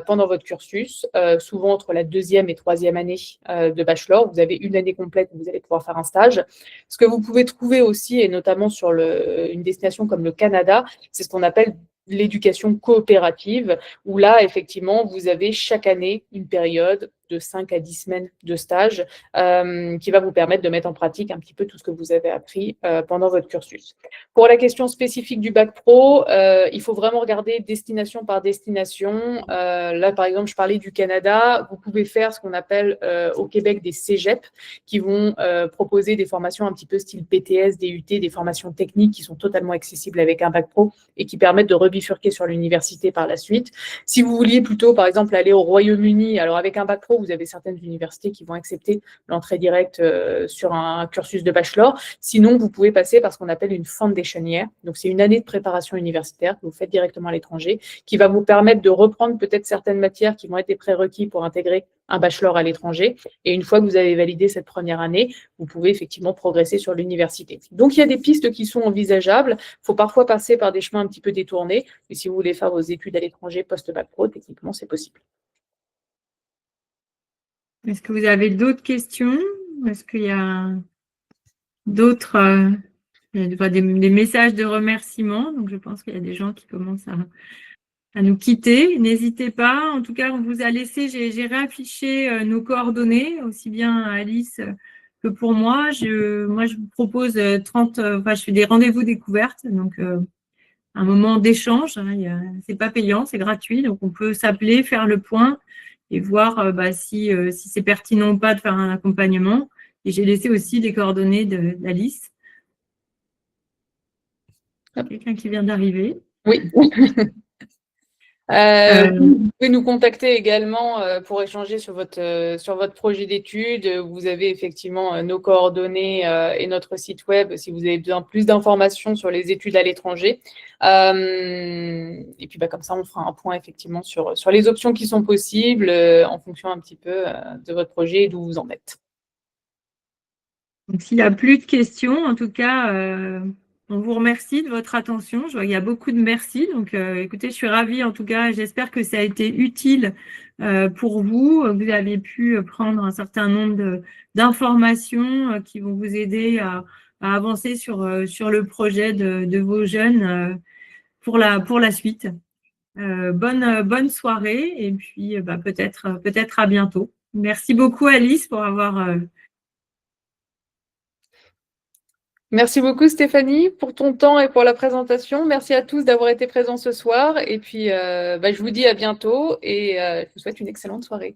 pendant votre cursus, souvent entre la 2e et 3e année de bachelor. Vous avez 1 année complète où vous allez pouvoir faire un stage. Ce que vous pouvez trouver aussi, et notamment sur une destination comme le Canada, c'est ce qu'on appelle l'éducation coopérative, où là, effectivement, vous avez chaque année une période de 5 à 10 semaines de stage qui va vous permettre de mettre en pratique un petit peu tout ce que vous avez appris pendant votre cursus. Pour la question spécifique du bac pro, il faut vraiment regarder destination par destination. Là, par exemple, je parlais du Canada. Vous pouvez faire ce qu'on appelle au Québec des cégeps qui vont proposer des formations un petit peu style BTS, DUT, des formations techniques qui sont totalement accessibles avec un bac pro et qui permettent de rebifurquer sur l'université par la suite. Si vous vouliez plutôt, par exemple, aller au Royaume-Uni, alors avec un bac pro, vous avez certaines universités qui vont accepter l'entrée directe sur un cursus de bachelor. Sinon, vous pouvez passer par ce qu'on appelle une foundation year. Donc, c'est une année de préparation universitaire que vous faites directement à l'étranger, qui va vous permettre de reprendre peut-être certaines matières qui vont être des prérequis pour intégrer un bachelor à l'étranger. Et une fois que vous avez validé cette première année, vous pouvez effectivement progresser sur l'université. Donc, il y a des pistes qui sont envisageables. Il faut parfois passer par des chemins un petit peu détournés. Mais si vous voulez faire vos études à l'étranger post-bac pro, techniquement, c'est possible. Est-ce que vous avez d'autres questions? Est-ce qu'il y a d'autres des messages de remerciement? Donc, je pense qu'il y a des gens qui commencent à nous quitter. N'hésitez pas. En tout cas, on vous a laissé, j'ai réaffiché nos coordonnées, aussi bien à Alice que pour moi. Moi, je vous propose 30, je fais des rendez-vous découvertes, donc un moment d'échange. Hein, c'est pas payant, c'est gratuit, donc on peut s'appeler, faire le point et voir si c'est pertinent ou pas de faire un accompagnement. Et j'ai laissé aussi les coordonnées d'Alice. Quelqu'un qui vient d'arriver. Oui. Vous pouvez nous contacter également pour échanger sur votre projet d'études. Vous avez effectivement nos coordonnées et notre site web si vous avez besoin de plus d'informations sur les études à l'étranger. Et puis comme ça, on fera un point effectivement sur les options qui sont possibles en fonction un petit peu de votre projet et d'où vous en êtes. Donc, s'il n'y a plus de questions, en tout cas, on vous remercie de votre attention. Je vois qu'il y a beaucoup de merci. Donc, écoutez, je suis ravie en tout cas. J'espère que ça a été utile pour vous. Vous avez pu prendre un certain nombre d'informations qui vont vous aider à avancer sur le projet de vos jeunes pour la suite. Bonne soirée et puis peut-être à bientôt. Merci beaucoup Alice pour avoir Merci beaucoup Stéphanie pour ton temps et pour la présentation. Merci à tous d'avoir été présents ce soir. Et puis, je vous dis à bientôt et je vous souhaite une excellente soirée.